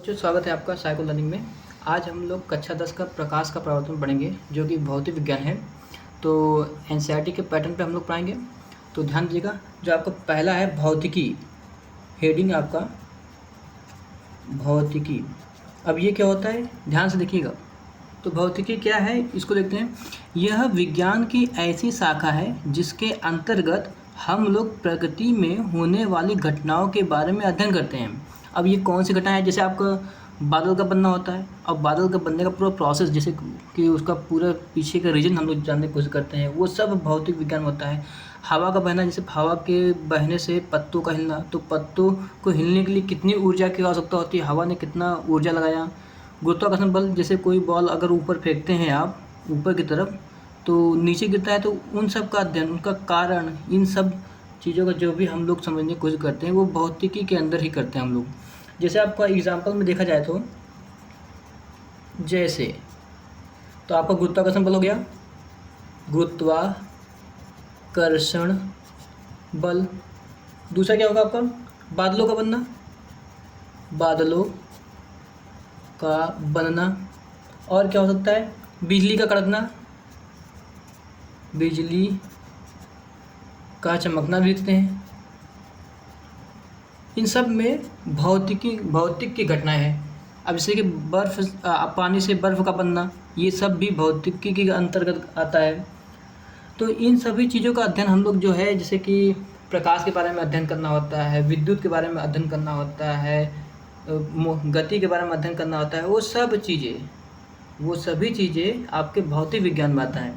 बच्चों, स्वागत है आपका साइको लर्निंग में। आज हम लोग कक्षा 10 का प्रकाश का प्रवर्तन पढ़ेंगे, जो कि भौतिक विज्ञान है। तो एनसीईआरटी के पैटर्न पे हम लोग पढ़ाएंगे। तो ध्यान दीजिएगा, जो आपका पहला है भौतिकी, हेडिंग आपका भौतिकी। अब ये क्या होता है, ध्यान से देखिएगा। तो भौतिकी क्या है, इसको देखते हैं। यह विज्ञान की ऐसी शाखा है जिसके अंतर्गत हम लोग प्रकृति में होने वाली घटनाओं के बारे में अध्ययन करते हैं। अब ये कौन सी घटना है, जैसे आपका बादल का बनना होता है। अब बादल का बनने का पूरा प्रोसेस, जैसे कि उसका पूरा पीछे का रीजन हम लोग जानने की कोशिश करते हैं, वो सब भौतिक विज्ञान होता है। हवा का बहना, जैसे हवा के बहने से पत्तों का हिलना, तो पत्तों को हिलने के लिए कितनी ऊर्जा की आवश्यकता होती है, हवा ने कितना ऊर्जा लगाया। गुरुत्वाकर्षण बल, जैसे कोई बॉल अगर ऊपर फेंकते हैं आप ऊपर की तरफ, तो नीचे गिरता है, तो उन सब का अध्ययन, उनका कारण, इन सब चीज़ों का जो भी हम लोग समझने की कोशिश करते हैं, वो भौतिकी के अंदर ही करते हैं हम लोग। जैसे आपका एग्जाम्पल में देखा जाए तो जैसे, तो आपका गुरुत्वाकर्षण बल हो गया, गुरुत्वाकर्षण बल। दूसरा क्या होगा आपका, बादलों का बनना, बादलों का बनना। और क्या हो सकता है, बिजली का कड़कना, बिजली का चमकना भी देखते हैं। इन सब में भौतिक की घटनाएं हैं। अब जैसे कि पानी से बर्फ़ का बनना, ये सब भी भौतिकी के अंतर्गत आता है। तो इन सभी चीज़ों का अध्ययन हम लोग जो है, जैसे कि प्रकाश के बारे में अध्ययन करना होता है, विद्युत के बारे में अध्ययन करना होता है, गति के बारे में अध्ययन करना होता है, वो सभी चीज़ें आपके भौतिक विज्ञान में आता है।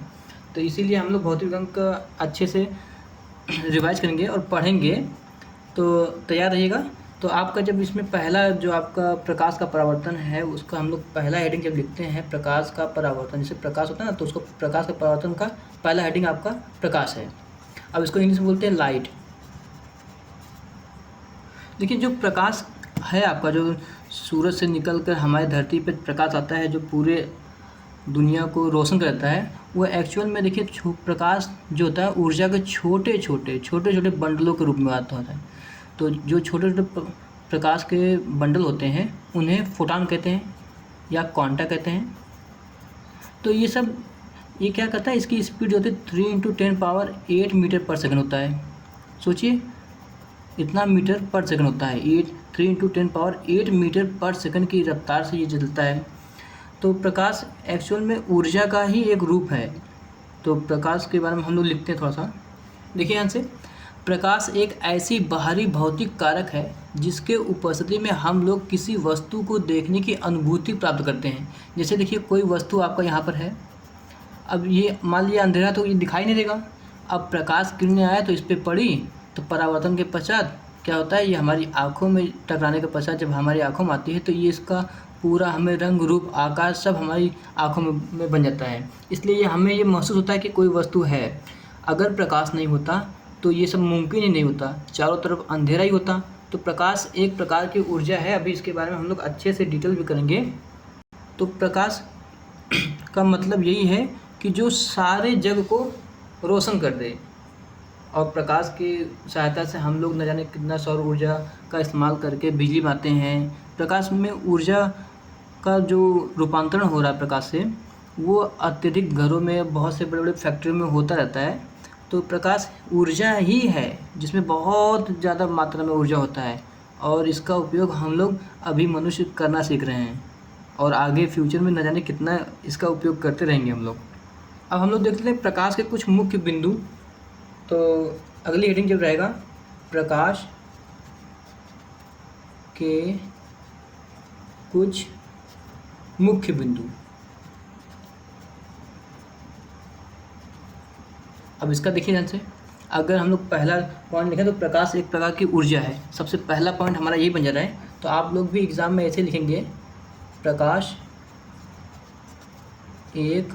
तो इसीलिए हम लोग भौतिक विज्ञान का अच्छे से रिवाइज करेंगे और पढ़ेंगे, तो तैयार रहिएगा। तो आपका जब इसमें पहला जो आपका प्रकाश का परावर्तन है, उसका हम लोग पहला हेडिंग जब लिखते हैं, प्रकाश का परावर्तन, जैसे प्रकाश होता है ना, तो उसको प्रकाश का परावर्तन का पहला हेडिंग आपका प्रकाश है। अब इसको इंग्लिश में बोलते हैं लाइट। देखिए, जो प्रकाश है आपका, जो सूरज से निकल कर हमारी धरती पर प्रकाश आता है, जो पूरे दुनिया को रोशन करता है, वो एक्चुअल में देखिए प्रकाश जो होता है ऊर्जा के छोटे छोटे बंडलों के रूप में आता है। तो जो छोटे छोटे प्रकाश के बंडल होते हैं, उन्हें फोटॉन कहते हैं या क्वांटा कहते हैं। तो ये क्या करता है, इसकी स्पीड जो होती है 3 × 10⁸ होता है। सोचिए, इतना मीटर पर सेकंड होता है, 3 × 10⁸ मीटर/सेकंड की रफ्तार से ये चलता है। तो प्रकाश एक्चुअल में ऊर्जा का ही एक रूप है। तो प्रकाश के बारे में हम लोग लिखते हैं थोड़ा सा, देखिए यहाँ से। प्रकाश एक ऐसी बाहरी भौतिक कारक है जिसके उपस्थिति में हम लोग किसी वस्तु को देखने की अनुभूति प्राप्त करते हैं। जैसे देखिए, कोई वस्तु आपका यहाँ पर है, अब ये मान लिया अंधेरा, तो ये दिखाई नहीं देगा। अब प्रकाश किरणें आया तो इस पर पड़ी, तो परावर्तन के पश्चात क्या होता है, ये हमारी आँखों में टकराने के पश्चात जब हमारी आँखों में आती है, तो ये इसका पूरा हमें रंग रूप आकार सब हमारी आँखों में बन जाता है। इसलिए हमें ये महसूस होता है कि कोई वस्तु है। अगर प्रकाश नहीं होता तो ये सब मुमकिन ही नहीं होता, चारों तरफ अंधेरा ही होता। तो प्रकाश एक प्रकार की ऊर्जा है। अभी इसके बारे में हम लोग अच्छे से डिटेल भी करेंगे। तो प्रकाश का मतलब यही है कि जो सारे जग को रोशन कर दे, और प्रकाश की सहायता से हम लोग न जाने कितना सौर ऊर्जा का इस्तेमाल करके बिजली बनाते हैं। प्रकाश में ऊर्जा का जो रूपांतरण हो रहा है प्रकाश से, वो अत्यधिक घरों में, बहुत से बड़े बड़े फैक्ट्रियों में होता रहता है। तो प्रकाश ऊर्जा ही है जिसमें बहुत ज़्यादा मात्रा में ऊर्जा होता है, और इसका उपयोग हम लोग अभी मनुष्य करना सीख रहे हैं, और आगे फ्यूचर में न जाने कितना इसका उपयोग करते रहेंगे हम लोग। अब हम लोग देखते हैं प्रकाश के कुछ मुख्य बिंदु। तो अगली हेडिंग जब रहेगा, प्रकाश के कुछ मुख्य बिंदु। अब इसका देखिए ध्यान से, अगर हम लोग पहला पॉइंट लिखें तो प्रकाश एक प्रकार की ऊर्जा है, सबसे पहला पॉइंट हमारा यही बन जा रहा है। तो आप लोग भी एग्ज़ाम में ऐसे लिखेंगे, प्रकाश एक,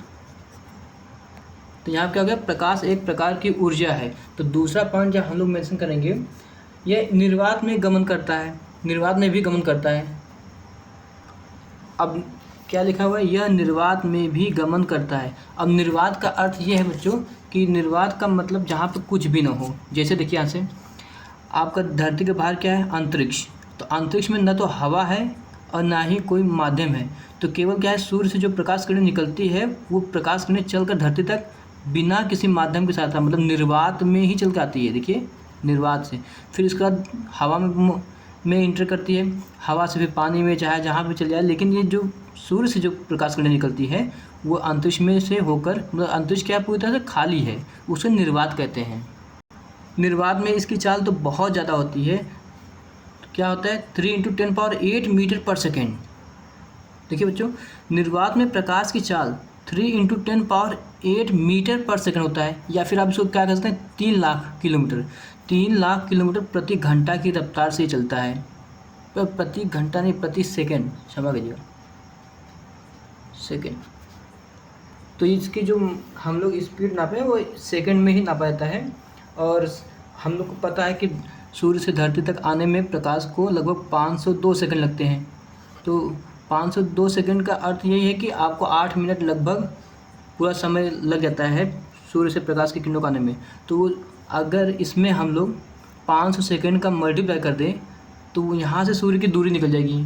तो यहाँ क्या हो गया, प्रकाश एक प्रकार की ऊर्जा है। तो दूसरा पॉइंट जब हम लोग मेंशन करेंगे, यह निर्वात में गमन करता है, निर्वात में भी गमन करता है। अब क्या लिखा हुआ है, यह निर्वात में भी गमन करता है। अब निर्वात का अर्थ ये है बच्चों कि निर्वात का मतलब जहाँ पे कुछ भी ना हो। जैसे देखिए यहाँ से, आपका धरती के बाहर क्या है, अंतरिक्ष। तो अंतरिक्ष में न तो हवा है और ना ही कोई माध्यम है। तो केवल क्या है, सूर्य से जो प्रकाश किरण निकलती है वो प्रकाश किरणें चलकर धरती तक बिना किसी माध्यम के साथ, मतलब निर्वात में ही चल के आती है। देखिए, निर्वात से फिर इसके बाद हवा में इंटर करती है, हवा से फिर पानी में, चाहे जहाँ भी चल जाए। लेकिन ये जो सूर्य से जो प्रकाश किरणें निकलती है वो अंतरिक्ष में से होकर, मतलब अंतरिक्ष क्या पूरी तरह से खाली है, उसे निर्वात कहते हैं। निर्वात में इसकी चाल तो बहुत ज़्यादा होती है। तो क्या होता है, 3 × 10⁸ मीटर पर सेकेंड। देखिए बच्चों, निर्वात में प्रकाश की चाल 3 × 10⁸ मीटर पर सेकेंड होता है, या फिर आप इसको क्या कह सकते हैं, 3 लाख किलोमीटर। 3 लाख किलोमीटर प्रति घंटा की रफ्तार से चलता है। पर प्रति घंटा नहीं, प्रति सेकेंड, क्षमा कीजिएगा, सेकेंड। तो इसकी जो हम लोग स्पीड नापे वो सेकेंड में ही नापा जाता है। और हम लोग को पता है कि सूर्य से धरती तक आने में प्रकाश को लगभग 502 सेकंड लगते हैं। तो 502 सेकंड का अर्थ यही है कि आपको 8 मिनट लगभग पूरा समय लग जाता है सूर्य से प्रकाश की किरणों को आने में। तो अगर इसमें हम लोग 500 सेकंड का मल्टीप्लाई कर दें तो यहाँ से सूर्य की दूरी निकल जाएगी।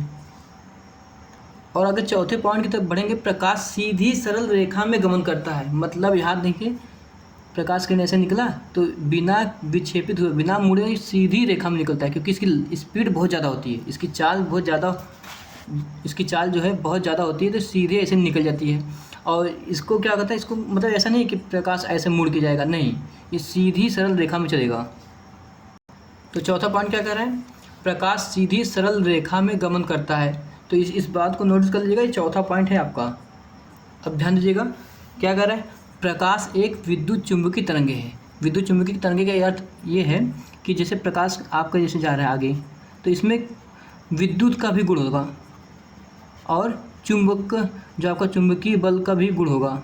और अगर चौथे पॉइंट की तरफ बढ़ेंगे, प्रकाश सीधी सरल रेखा में गमन करता है। मतलब यहाँ देखिए, प्रकाश किरण ऐसे निकला तो बिना विक्षेपित हुए, बिना मुड़े सीधी रेखा में निकलता है, क्योंकि इसकी स्पीड बहुत ज़्यादा होती है, इसकी चाल जो है बहुत ज़्यादा होती है, तो सीधे ऐसे निकल जाती है। और इसको क्या कहता है, इसको मतलब ऐसा नहीं कि प्रकाश ऐसे मुड़ के जाएगा, नहीं, ये सीधी सरल रेखा में चलेगा। तो चौथा पॉइंट क्या कह रहा है, प्रकाश सीधी सरल रेखा में गमन करता है। तो इस बात को नोटिस कर लीजिएगा, ये चौथा पॉइंट है आपका। अब ध्यान दीजिएगा, क्या कह रहा है, प्रकाश एक विद्युत चुंबकीय तरंगे है। विद्युत चुंबकीय तरंगे का अर्थ ये है कि जैसे प्रकाश आपका जैसे जा रहा है आगे, तो इसमें विद्युत का भी गुण होगा और चुंबक जो आपका चुंबकीय बल का भी गुण होगा।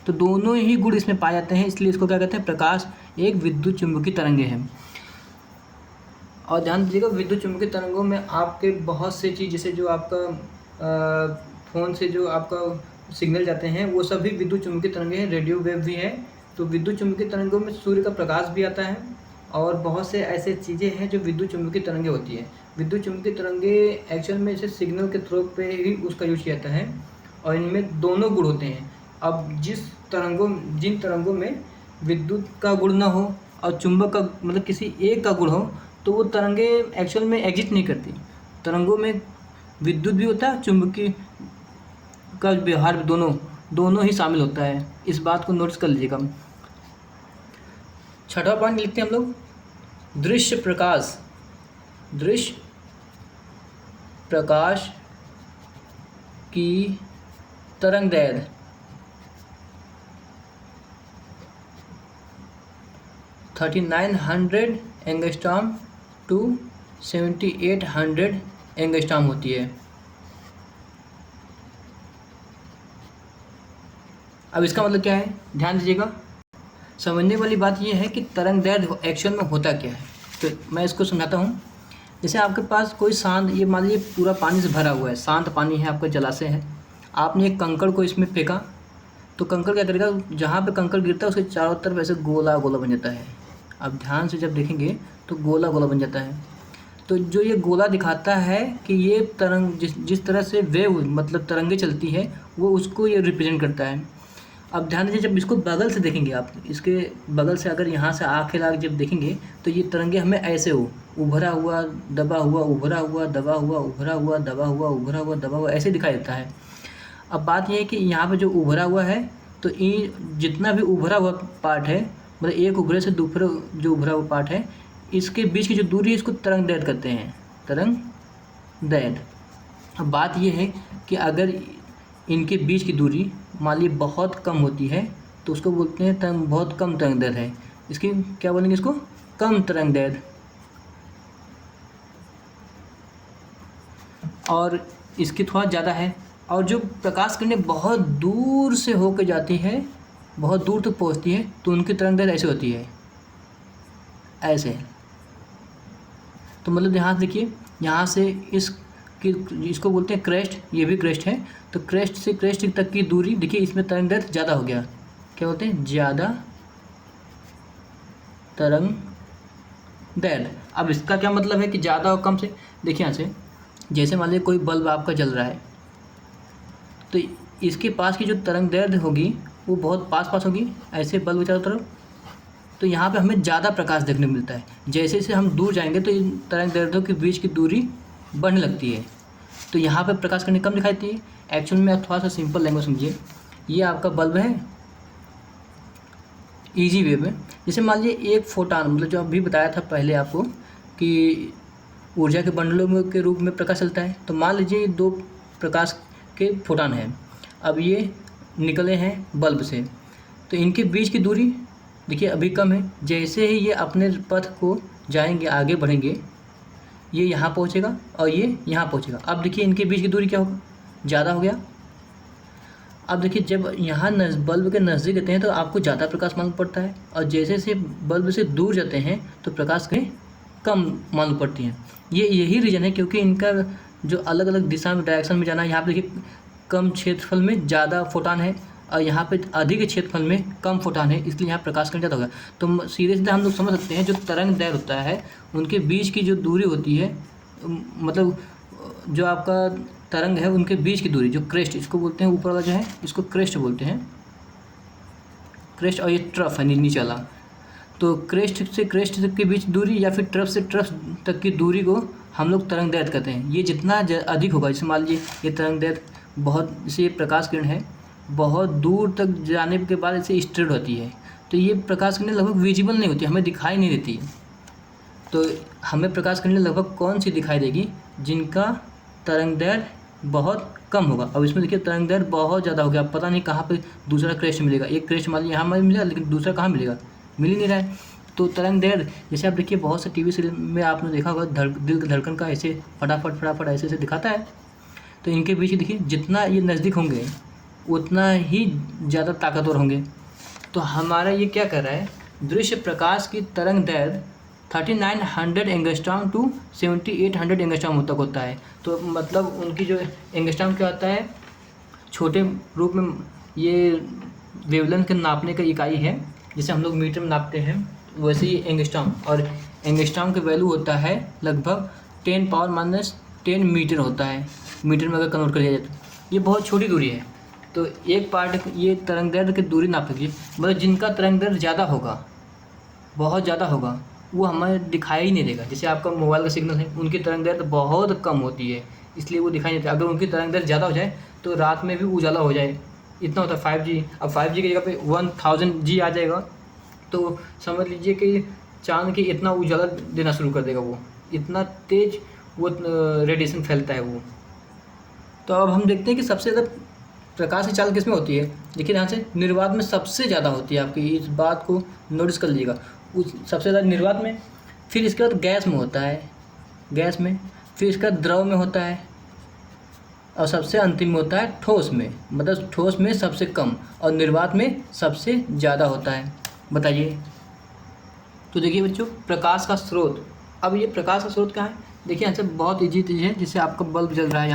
तो दोनों ही गुण इसमें पाए जाते हैं, इसलिए इसको क्या कहते हैं, प्रकाश एक विद्युत चुंबकीय तरंगे है। और ध्यान दीजिएगा, विद्युत चुंबकीय तरंगों में आपके बहुत से चीज़, जैसे जो आपका फ़ोन से जो आपका सिग्नल जाते हैं वो सब भी विद्युत चुंबकीय तरंगे हैं, रेडियो वेव भी है। तो विद्युत चुंबकीय तरंगों में सूर्य का प्रकाश भी आता है और बहुत से ऐसे चीज़ें हैं जो विद्युत चुंबकीय तरंगे होती है। विद्युत चुंबकीय तरंगे एक्चुअल में इसे सिग्नल के थ्रू पे ही उसका यूज किया जाता है और इनमें दोनों गुण होते हैं। अब जिन तरंगों में विद्युत का गुण ना हो और चुंबक का, मतलब किसी एक का गुण हो, तो वो तरंगे एक्चुअल में एग्जिस्ट नहीं करती। तरंगों में विद्युत भी होता है, चुंबकीय का व्यवहार भी, दोनों ही शामिल होता है। इस बात को नोटिस कर लीजिएगा। छठा पॉइंट लिखते हैं हम लोग, दृश्य प्रकाश। दृश्य प्रकाश की तरंगदैर्घ्य 3900 एंगस्ट्रॉम टू 7800 एंगस्ट्रॉम होती है। अब इसका मतलब क्या है, ध्यान दीजिएगा। समझने वाली बात यह है कि तरंगदैर्घ्य एक्चुअल में होता क्या है। तो मैं इसको समझाता हूँ। जैसे आपके पास कोई शांत, ये मान लीजिए पूरा पानी से भरा हुआ है, शांत पानी है, आपका जलाशय है, आपने एक कंकड़ को इसमें फेंका, तो कंकड़ क्या करेगा, जहाँ पे कंकड़ गिरता है उसके चारों तरफ ऐसे गोला गोला बन जाता है। अब ध्यान से जब देखेंगे तो गोला गोला बन जाता है। तो जो ये गोला दिखाता है कि ये तरंग जिस तरह से वेव, मतलब तरंगे चलती है, वो उसको ये रिप्रेजेंट करता है। अब ध्यान दीजिए, जब इसको बगल से देखेंगे आप, इसके बगल से अगर यहाँ से आँखें लगा जब देखेंगे तो ये तरंगे हमें ऐसे उभरा हुआ, दबा हुआ, उभरा हुआ, दबा हुआ, उभरा हुआ, दबा हुआ, उभरा हुआ, दबा हुआ, ऐसे दिखाई देता है। अब बात यह है कि यहाँ पे जो उभरा हुआ है, तो ये जितना भी उभरा हुआ पार्ट है, मतलब एक उभरे से दूसरे जो उभरा हुआ पार्ट है, इसके बीच की जो दूरी है इसको तरंगदैर्घ्य कहते हैं, तरंगदैर्घ्य। अब बात यह है कि अगर इनके बीच की दूरी मान लीजिए बहुत कम होती है तो उसको बोलते हैं बहुत कम तरंगदैर्घ्य है। इसकी क्या बोलेंगे, इसको कम तरंगदैर्घ्य। और इसकी थोड़ा ज़्यादा है। और जो प्रकाश किरणें बहुत दूर से होकर जाती है, बहुत दूर तक पहुंचती है, तो उनकी तरंगदैर्घ्य ऐसे होती है, ऐसे। तो मतलब ध्यान देखिए, यहाँ से इसको बोलते हैं क्रेस्ट, ये भी क्रेस्ट है। तो क्रेस्ट से क्रेस्ट तक की दूरी देखिए, इसमें तरंगदैर्घ्य ज़्यादा हो गया। क्या बोलते हैं, ज़्यादा तरंगदैर्घ्य। अब इसका क्या मतलब है कि ज़्यादा और कम से, देखिए यहाँ से जैसे मान लीजिए कोई बल्ब आपका जल रहा है, तो इसके पास की जो तरंग दैर्ध्य होगी वो बहुत पास पास होगी, ऐसे बल्ब के चारों तरफ। तो यहाँ पे हमें ज़्यादा प्रकाश देखने को मिलता है। जैसे जैसे हम दूर जाएंगे तो इन तरंग दैर्ध्यों के बीच की दूरी बढ़ने लगती है, तो यहाँ पे प्रकाश करनी कम दिखाई देती है। एक्चुअल में आप थोड़ा सा सिंपल लैंग्वेज समझिए, ये आपका बल्ब है, ईजी वे में। जैसे मान लीजिए एक फोटान, मतलब जो अभी बताया था पहले आपको कि ऊर्जा के बंडलों के रूप में प्रकाश चलता है, तो मान लीजिए 2 प्रकाश के फोटान हैं। अब ये निकले हैं बल्ब से, तो इनके बीच की दूरी देखिए अभी कम है। जैसे ही ये अपने पथ को जाएंगे, आगे बढ़ेंगे, ये यहाँ पहुँचेगा और ये यहाँ पहुँचेगा। अब देखिए इनके बीच की दूरी क्या होगा, ज़्यादा हो गया। अब देखिए जब यहाँ बल्ब के नज़दीक रहते हैं तो आपको ज़्यादा प्रकाश मालूम पड़ता है, और जैसे जैसे बल्ब से दूर जाते हैं तो प्रकाश कहीं कम मालूम पड़ती हैं। यही रीज़न है, क्योंकि इनका जो अलग अलग दिशा में, डायरेक्शन में जाना है। यहाँ पे देखिए कम क्षेत्रफल में ज़्यादा फोटान है, और यहाँ पे अधिक क्षेत्रफल में कम फोटान है, इसलिए यहाँ प्रकाश कहीं ज़्यादा होगा। तो सीधे सीधे हम लोग समझ सकते हैं जो तरंग दैर्ध्य होता है उनके बीच की जो दूरी होती है, मतलब जो आपका तरंग है उनके बीच की दूरी, जो क्रेस्ट इसको बोलते हैं, ऊपर वाला जो है इसको क्रेस्ट बोलते हैं, क्रेस्ट, और ये ट्रफ है नीचे वाला। तो क्रेस्ट से क्रेस्ट तक के बीच दूरी या फिर ट्रफ से ट्रफ तक की दूरी को हम लोग तरंग दैर्ध्य कहते हैं। ये जितना अधिक होगा, जैसे मान लीजिए ये तरंग दैर्ध्य बहुत, जैसे ये प्रकाश किरण है, बहुत दूर तक जाने के बाद इसे स्ट्रेट होती है, तो ये प्रकाश किरणें लगभग विजिबल नहीं होती, हमें दिखाई नहीं देती। तो हमें प्रकाश किरणें लगभग कौन सी दिखाई देगी, जिनका तरंग दैर्ध्य बहुत कम होगा। अब इसमें देखिए तरंग दैर्ध्य बहुत ज़्यादा हो गया, पता नहीं कहाँ पे दूसरा क्रेस्ट मिलेगा। एक क्रेस्ट मान लीजिए यहाँ हमें मिला, लेकिन दूसरा कहाँ मिलेगा, मिल ही नहीं रहा है। तो तरंग दैर्ध्य, जैसे आप देखिए बहुत से टीवी सीरियल में आपने देखा होगा, दिल की धड़कन का ऐसे फटाफट फटाफट ऐसे ऐसे दिखाता है। तो इनके बीच देखिए जितना ये नज़दीक होंगे उतना ही ज़्यादा ताकतवर होंगे। तो हमारा ये क्या कर रहा है, दृश्य प्रकाश की तरंग दैर्ध्य 3900 एंगस्ट्रॉम टू 7800 एंगस्ट्रॉम तक होता है। तो मतलब उनकी जो एंगस्ट्रॉम क्या होता है, छोटे रूप में ये वेवलेंथ के नापने का इकाई है, जिसे हम लोग मीटर में नापते हैं, वैसे ही एंगस्ट्रॉम, और एंगस्ट्रॉम का वैल्यू होता है लगभग 10⁻⁻10 मीटर होता है। मीटर में अगर कन्वर्ट कर दिया जाए तो ये बहुत छोटी दूरी है। तो एक पार्ट, ये तरंग दैर्ध्य की दूरी नाप लीजिए, मतलब जिनका तरंग दैर्ध्य ज़्यादा होगा, बहुत ज़्यादा होगा, वो हमें दिखाई ही नहीं देगा। जैसे आपका मोबाइल का सिग्नल है, उनकी तरंग दैर्ध्य बहुत कम होती है, इसलिए वो दिखाई नहीं देता। अगर उनकी तरंग दैर्ध्य ज़्यादा हो जाए तो रात में भी उजाला हो जाए, इतना होता है 5G। अब 5G की जगह पे 1000G आ जाएगा, तो समझ लीजिए कि चाँद के इतना उजाला देना शुरू कर देगा, वो इतना तेज़ वो रेडिएशन फैलता है वो। तो अब हम देखते हैं कि सबसे ज़्यादा प्रकाश की चाल किस में होती है। देखिए ध्यान से, निर्वात में सबसे ज़्यादा होती है, आपकी इस बात को नोटिस कर लीजिएगा। उस सबसे ज़्यादा निर्वात में, फिर इसके बाद गैस में होता है, गैस में, फिर इसका द्रव में होता है, और सबसे अंतिम में होता है ठोस में। मतलब ठोस में सबसे कम और निर्वात में सबसे ज़्यादा होता है। बताइए। तो देखिए बच्चों, प्रकाश का स्रोत। अब ये प्रकाश का स्रोत क्या है, देखिए यहाँ से बहुत ईजी चीज़ है। जैसे आपका बल्ब जल रहा है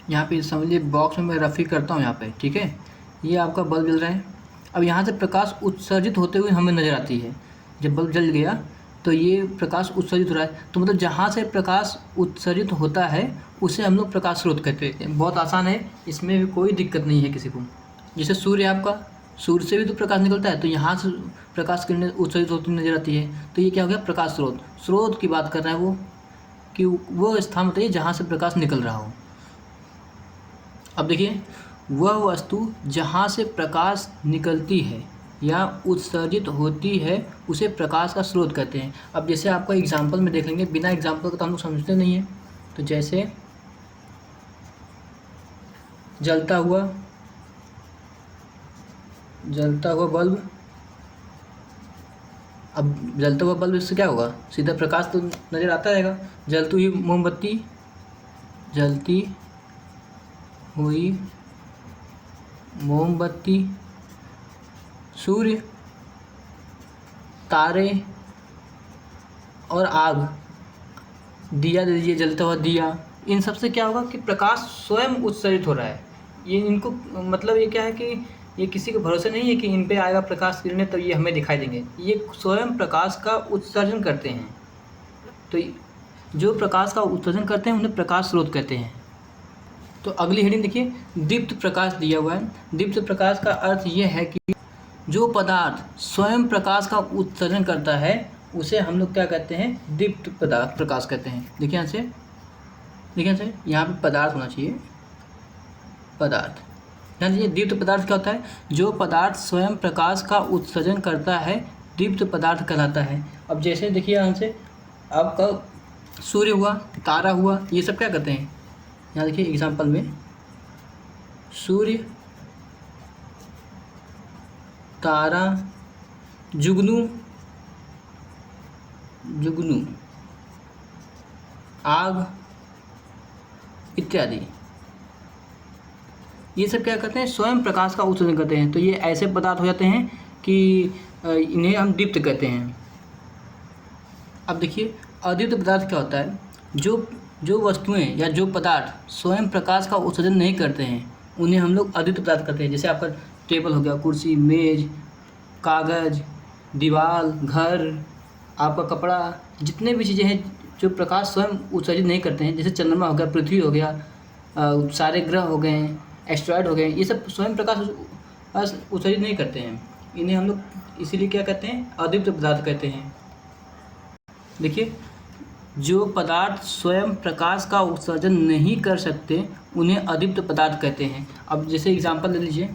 यहाँ पे समझिए, बॉक्स में मैं रफ़ी करता हूँ यहाँ पे, ठीक है। ये आपका बल्ब जल रहा है। अब यहाँ से प्रकाश उत्सर्जित होते हुए हमें नज़र आती है। जब बल्ब जल गया तो ये प्रकाश उत्सर्जित हो रहा है, तो मतलब जहाँ से प्रकाश उत्सर्जित होता है उसे हम लोग प्रकाश स्रोत कहते हैं। बहुत आसान है, इसमें भी कोई दिक्कत नहीं है किसी को। जैसे सूर्य, आपका सूर्य से भी तो प्रकाश निकलता है, तो यहाँ से प्रकाश किरणें उत्सर्जित होती नजर आती है, तो ये क्या हो गया, प्रकाश स्रोत। स्रोत की बात कर रहा है वो, कि वो स्थान बताइए जहाँ से प्रकाश निकल रहा हो। अब देखिए, वह वस्तु जहाँ से प्रकाश निकलती है या उत्सर्जित होती है उसे प्रकाश का स्रोत कहते हैं। अब जैसे आपको एग्जाम्पल में देख लेंगे, बिना एग्जाम्पल का तो हम लोग समझते नहीं हैं। तो जैसे जलता हुआ बल्ब, अब जलता हुआ बल्ब इससे क्या होगा, सीधा प्रकाश तो नज़र आता रहेगा। जलती हुई मोमबत्ती, जलती हुई मोमबत्ती, सूर्य, तारे और आग, दिया दे दीजिए, जलता हुआ दिया, इन सब से क्या होगा कि प्रकाश स्वयं उत्सर्जित हो रहा है। ये इनको मतलब ये क्या है कि ये किसी के भरोसे नहीं है कि इन पे आएगा प्रकाश किरणें तो ये हमें दिखाई देंगे। ये स्वयं प्रकाश का उत्सर्जन करते हैं। तो जो प्रकाश का उत्सर्जन करते हैं उन्हें प्रकाश स्रोत कहते हैं। तो अगली हेडिंग देखिए, दीप्त प्रकाश दिया हुआ है। दीप्त प्रकाश का अर्थ ये है कि जो पदार्थ स्वयं प्रकाश का उत्सर्जन करता है उसे हम लोग क्या कहते हैं, दीप्त पदार्थ प्रकाश कहते हैं। देखिए यहाँ से, देखिए यहाँ से, यहाँ पे पदार्थ होना चाहिए, पदार्थ। ध्यान दीजिए, दीप्त पदार्थ क्या होता है, जो पदार्थ स्वयं प्रकाश का उत्सर्जन करता है दीप्त पदार्थ कहलाता है। अब जैसे देखिए यहाँ से आपका सूर्य हुआ, तारा हुआ, ये सब क्या कहते हैं, यहाँ देखिए एग्जाम्पल में सूर्य, तारा, जुगनू, जुगनू, आग इत्यादि, ये सब क्या करते हैं, स्वयं प्रकाश का उत्सर्जन करते हैं। तो ये ऐसे पदार्थ हो जाते हैं कि इन्हें हम दीप्त कहते हैं। अब देखिए अदीप्त पदार्थ क्या होता है, जो वस्तुएं या जो पदार्थ स्वयं प्रकाश का उत्सर्जन नहीं करते हैं उन्हें हम लोग अदीप्त पदार्थ कहते हैं। जैसे आपका टेबल हो गया, कुर्सी, मेज, कागज़, दीवार, घर, आपका कपड़ा, जितने भी चीज़ें हैं जो प्रकाश स्वयं उत्सर्जित नहीं करते हैं, जैसे चंद्रमा हो गया, पृथ्वी हो गया, सारे ग्रह हो गए, एस्ट्रॉयड हो गए, ये सब स्वयं प्रकाश उत्सर्जित नहीं करते हैं। इन्हें हम लोग इसीलिए क्या कहते हैं, अदीप्त पदार्थ कहते हैं। देखिए जो पदार्थ स्वयं प्रकाश का उत्सर्जन नहीं कर सकते उन्हें अदीप्त पदार्थ कहते हैं। अब जैसे एग्जांपल ले लीजिए,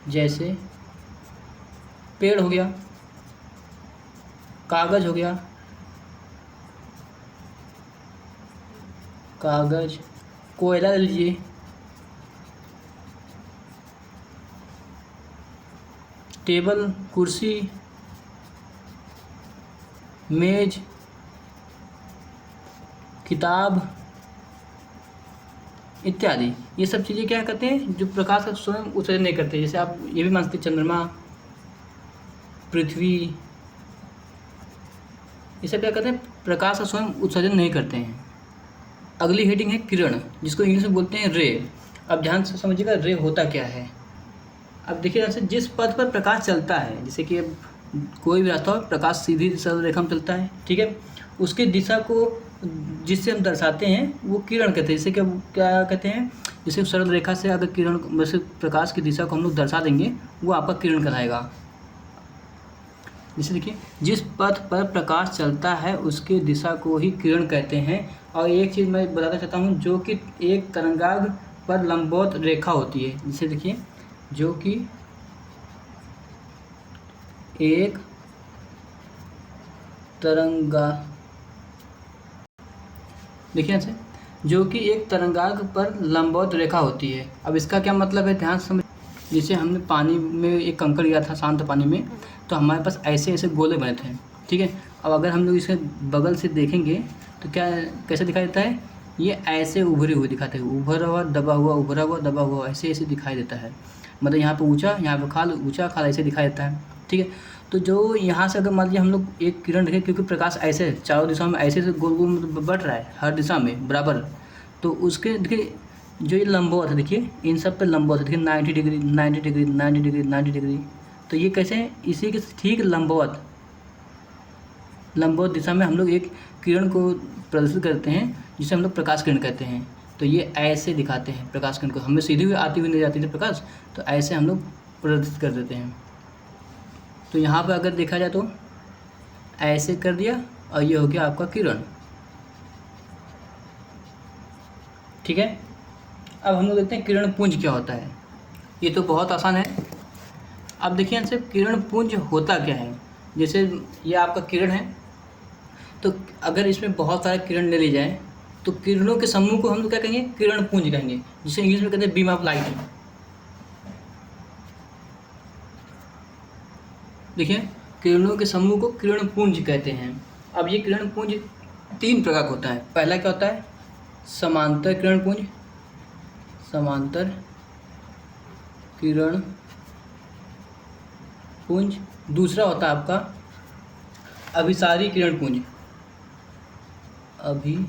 जैसे पेड़ हो गया, कागज़ हो गया, कागज़, कोयला ले लीजिए, टेबल, कुर्सी, मेज, किताब इत्यादि, ये सब चीज़ें क्या कहते हैं, जो प्रकाश का स्वयं उत्सर्जन नहीं करते। जैसे आप ये भी मान सकते हैं चंद्रमा, पृथ्वी, ये सब क्या कहते हैं, प्रकाश का स्वयं उत्सर्जन नहीं करते हैं। अगली हेडिंग है किरण, जिसको इंग्लिश में बोलते हैं रे। अब ध्यान से समझिएगा रे होता क्या है। अब देखिए यहाँ से जिस पथ पर प्रकाश चलता है, जैसे कि कोई भी रास्ता हो, प्रकाश सीधी सरल रेखा में चलता है, ठीक है, उसके दिशा को जिससे हम दर्शाते हैं वो किरण कहते हैं। जैसे क्या क्या कहते हैं, जैसे सरल रेखा से अगर किरण, वैसे प्रकाश की दिशा को हम लोग दर्शा देंगे वो आपका किरण कहलाएगा। जैसे देखिए जिस पथ पर प्रकाश चलता है उसके दिशा को ही किरण कहते हैं। और एक चीज़ मैं बताना चाहता हूँ, जो कि एक तरंगाग्र पर लंबवत रेखा होती है। जैसे देखिए जो कि एक तरंगा, देखिए से, जो कि एक तरंगाग्र पर लंबवत रेखा होती है। अब इसका क्या मतलब है, ध्यान से समझ। जैसे हमने पानी में एक कंकड़ गिरा था शांत पानी में, तो हमारे पास ऐसे ऐसे गोले बने थे, ठीक है। अब अगर हम लोग इसे बगल से देखेंगे तो क्या कैसे दिखाई देता है, ये ऐसे उभरे हुए दिखाते हैं, उभरा हुआ दबा हुआ, उभरा हुआ दबा हुआ, ऐसे ऐसे दिखाई देता है। मतलब यहाँ पे ऊंचा, यहाँ पे खाल, ऊंचा खाल, ऐसे दिखाई देता है, ठीक है। तो जो यहाँ से अगर मान लीजिए हम लोग एक किरण देखें, क्योंकि प्रकाश ऐसे चारों दिशाओं में ऐसे ऐसे गोल गोल मतलब बढ़ रहा है हर दिशा में बराबर, तो उसके देखिए जो ये लंबवत है, देखिए इन सब पे लंबवत है, देखिए 90 डिग्री 90 डिग्री 90 डिग्री 90 डिग्री। तो ये कैसे है, इसी के ठीक लंबवत दिशा में हम लोग एक किरण को प्रदर्शित करते हैं, जिसे हम लोग प्रकाश किरण कहते हैं। तो ये ऐसे दिखाते हैं प्रकाश किरण को, हमें सीधी हुई आती हुई नहीं जाती थी प्रकाश, तो ऐसे हम लोग प्रदर्शित कर देते हैं। तो यहाँ पर अगर देखा जाए तो ऐसे कर दिया और ये हो गया आपका किरण, ठीक है। अब हम लोग देखते हैं किरण पुंज क्या होता है। ये तो बहुत आसान है। अब देखिए यहाँ से किरण पुंज होता क्या है। जैसे ये आपका किरण है, तो अगर इसमें बहुत सारे किरण ले ली जाए तो किरणों के समूह को हम लोग क्या कहेंगे, किरण पुंज कहेंगे, जिसे इंग्लिश में कहते हैं बीम ऑफ लाइट। देखिए किरणों के समूह को किरण पुंज कहते हैं। अब ये किरण पुंज 3 प्रकार का होता है। पहला क्या होता है, समांतर किरण पुंज, समांतर किरण पुंज। दूसरा होता है आपका अभिसारी किरण पुंज, अभिसारी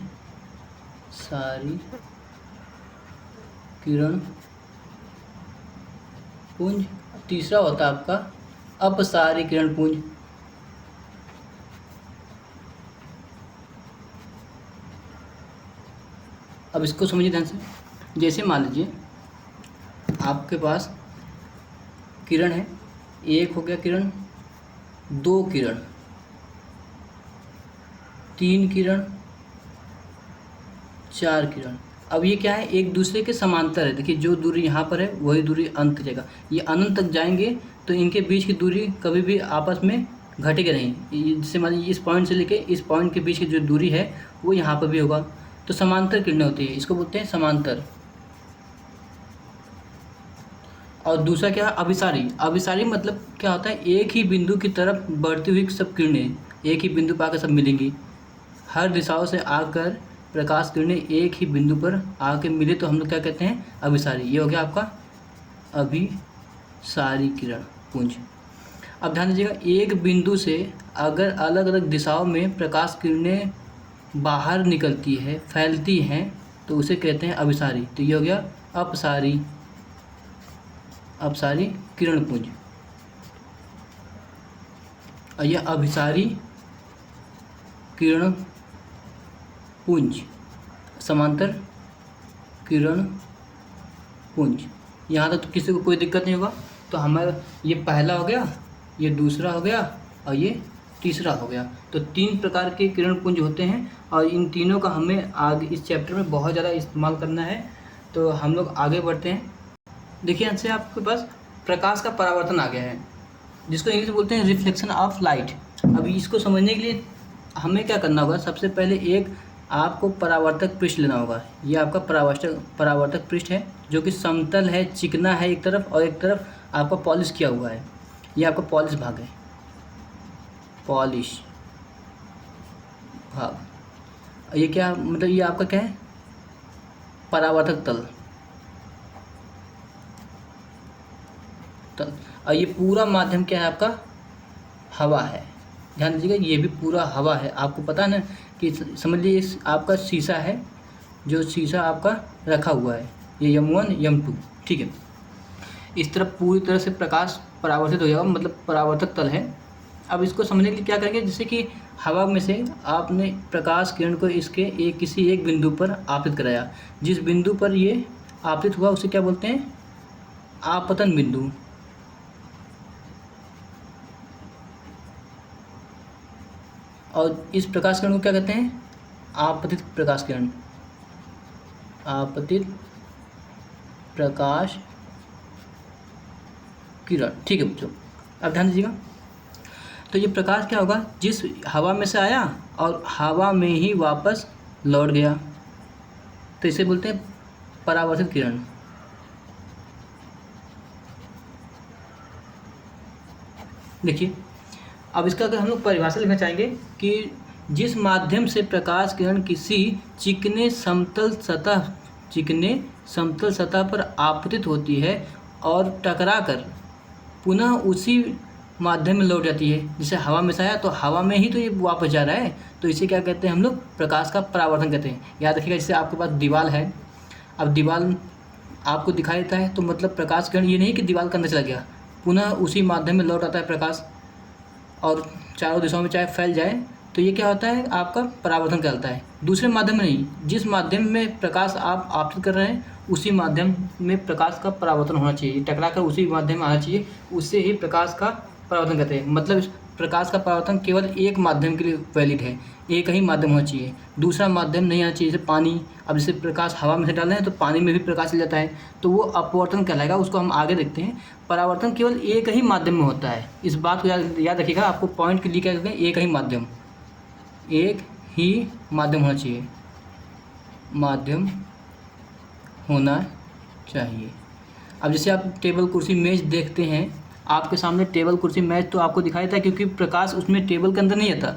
किरण पुंज। तीसरा होता है आपका अपसारी किरण पुंज, अब इसको समझिए ध्यान से। जैसे मान लीजिए आपके पास किरण है, एक हो गया किरण, दो किरण, तीन किरण, चार किरण। अब ये क्या है, एक दूसरे के समांतर है। देखिए जो दूरी यहाँ पर है वही दूरी अनंत तक जाएगा। ये अनंत तक जाएंगे तो इनके बीच की दूरी कभी भी आपस में घटेगी नहीं। जैसे मान लीजिए इस पॉइंट से लेके इस पॉइंट के बीच की जो दूरी है वो यहाँ पर भी होगा। तो समांतर किरणें होती है, इसको बोलते हैं समांतर। और दूसरा क्या है, अभिसारी। अभिसारी मतलब क्या होता है, एक ही बिंदु की तरफ बढ़ती हुई सब किरणें एक ही बिंदु पर आकर सब मिलेंगी। हर दिशाओं से आकर प्रकाश किरणें एक ही बिंदु पर आके मिले तो हम लोग क्या कहते हैं, अभिसारी। ये हो गया आपका अभिसारी किरण पुंज। अब ध्यान दीजिएगा, एक बिंदु से अगर अलग अलग दिशाओं में प्रकाश किरणें बाहर निकलती है, फैलती हैं, तो उसे कहते हैं अभिसारी। तो ये हो गया अपसारी, अपसारी किरण पुंज। और यह अभिसारी किरण पुंज, समांतर किरण पुंज। यहाँ तक तो किसी को कोई दिक्कत नहीं होगा। तो हमारा ये पहला हो गया, ये दूसरा हो गया और ये तीसरा हो गया। तो तीन प्रकार के किरण पुंज होते हैं और इन तीनों का हमें आगे इस चैप्टर में बहुत ज़्यादा इस्तेमाल करना है। तो हम लोग आगे बढ़ते हैं। देखिए यहाँ से आपके पास प्रकाश का परावर्तन आ गया है, जिसको इंग्लिश में बोलते हैं रिफ्लेक्शन ऑफ लाइट। अभी इसको समझने के लिए हमें क्या करना होगा, सबसे पहले एक आपको परावर्तक पृष्ठ लेना होगा। ये आपका परावर्तक पृष्ठ है जो कि समतल है, चिकना है एक तरफ, और एक तरफ आपका पॉलिश किया हुआ है। ये आपका पॉलिश भाग है, पॉलिश भाग। ये क्या मतलब, ये आपका क्या है, परावर्तक तल। और ये पूरा माध्यम क्या है आपका, हवा है। ध्यान दीजिएगा, ये भी पूरा हवा है। आपको पता है ना कि समझ लीजिए इस आपका शीशा है, जो शीशा आपका रखा हुआ है, ये M1 M2, ठीक है। इस तरफ पूरी तरह से प्रकाश परावर्तित हो जाएगा, मतलब परावर्तक तल है। अब इसको समझने के लिए क्या करेंगे, जैसे कि हवा में से आपने प्रकाश किरण को इसके किसी एक बिंदु पर आपतित कराया। जिस बिंदु पर ये आपतित हुआ उसे क्या बोलते हैं, आपतन बिंदु। और इस प्रकाश किरण को क्या कहते हैं, आपतित प्रकाश किरण, आपतित प्रकाश किरण, ठीक है बच्चों। अब ध्यान दीजिएगा, तो ये प्रकाश क्या होगा, जिस हवा में से आया और हवा में ही वापस लौट गया, तो इसे बोलते हैं परावर्तित किरण। देखिए अब इसका अगर हम लोग परिभाषा लिखना चाहेंगे कि जिस माध्यम से प्रकाश किरण किसी चिकने समतल सतह पर आपतित होती है और टकराकर पुनः उसी माध्यम में लौट जाती है। जैसे हवा में से आया तो हवा में ही तो ये वापस जा रहा है, तो इसे क्या कहते हैं हम लोग, प्रकाश का परावर्तन कहते हैं। याद रखिएगा, जैसे आपके पास दीवार है, अब दीवार आपको दिखाई देता है तो मतलब प्रकाश किरण ये नहीं कि दीवार के अंदर चला गया, पुनः उसी माध्यम में लौट आता है प्रकाश और चारों दिशाओं में चाहे फैल जाए, तो ये क्या होता है, आपका परावर्तन कहलाता है। दूसरे माध्यम में नहीं, जिस माध्यम में प्रकाश आप आपतित कर रहे हैं उसी माध्यम में प्रकाश का परावर्तन होना चाहिए, टकराकर उसी माध्यम में आना चाहिए, उससे ही प्रकाश का परावर्तन कहते हैं। मतलब इस प्रकाश का परावर्तन केवल एक माध्यम के लिए वैलिड है, एक ही माध्यम होना चाहिए, दूसरा माध्यम नहीं आना चाहिए। जैसे पानी, अब जैसे प्रकाश हवा में से डाल रहे हैं तो पानी में भी प्रकाश चल जाता है, तो वो अपवर्तन कहलाएगा, उसको हम आगे देखते हैं। परावर्तन केवल एक ही माध्यम में होता है, इस बात को याद रखिएगा। आपको पॉइंट के लिए क्या कहते हैं, एक ही माध्यम होना चाहिए, माध्यम होना चाहिए। अब जैसे आप टेबल कुर्सी मेज देखते हैं, आपके सामने टेबल कुर्सी मेज तो आपको दिखाई देता है क्योंकि प्रकाश उसमें टेबल के अंदर नहीं आता,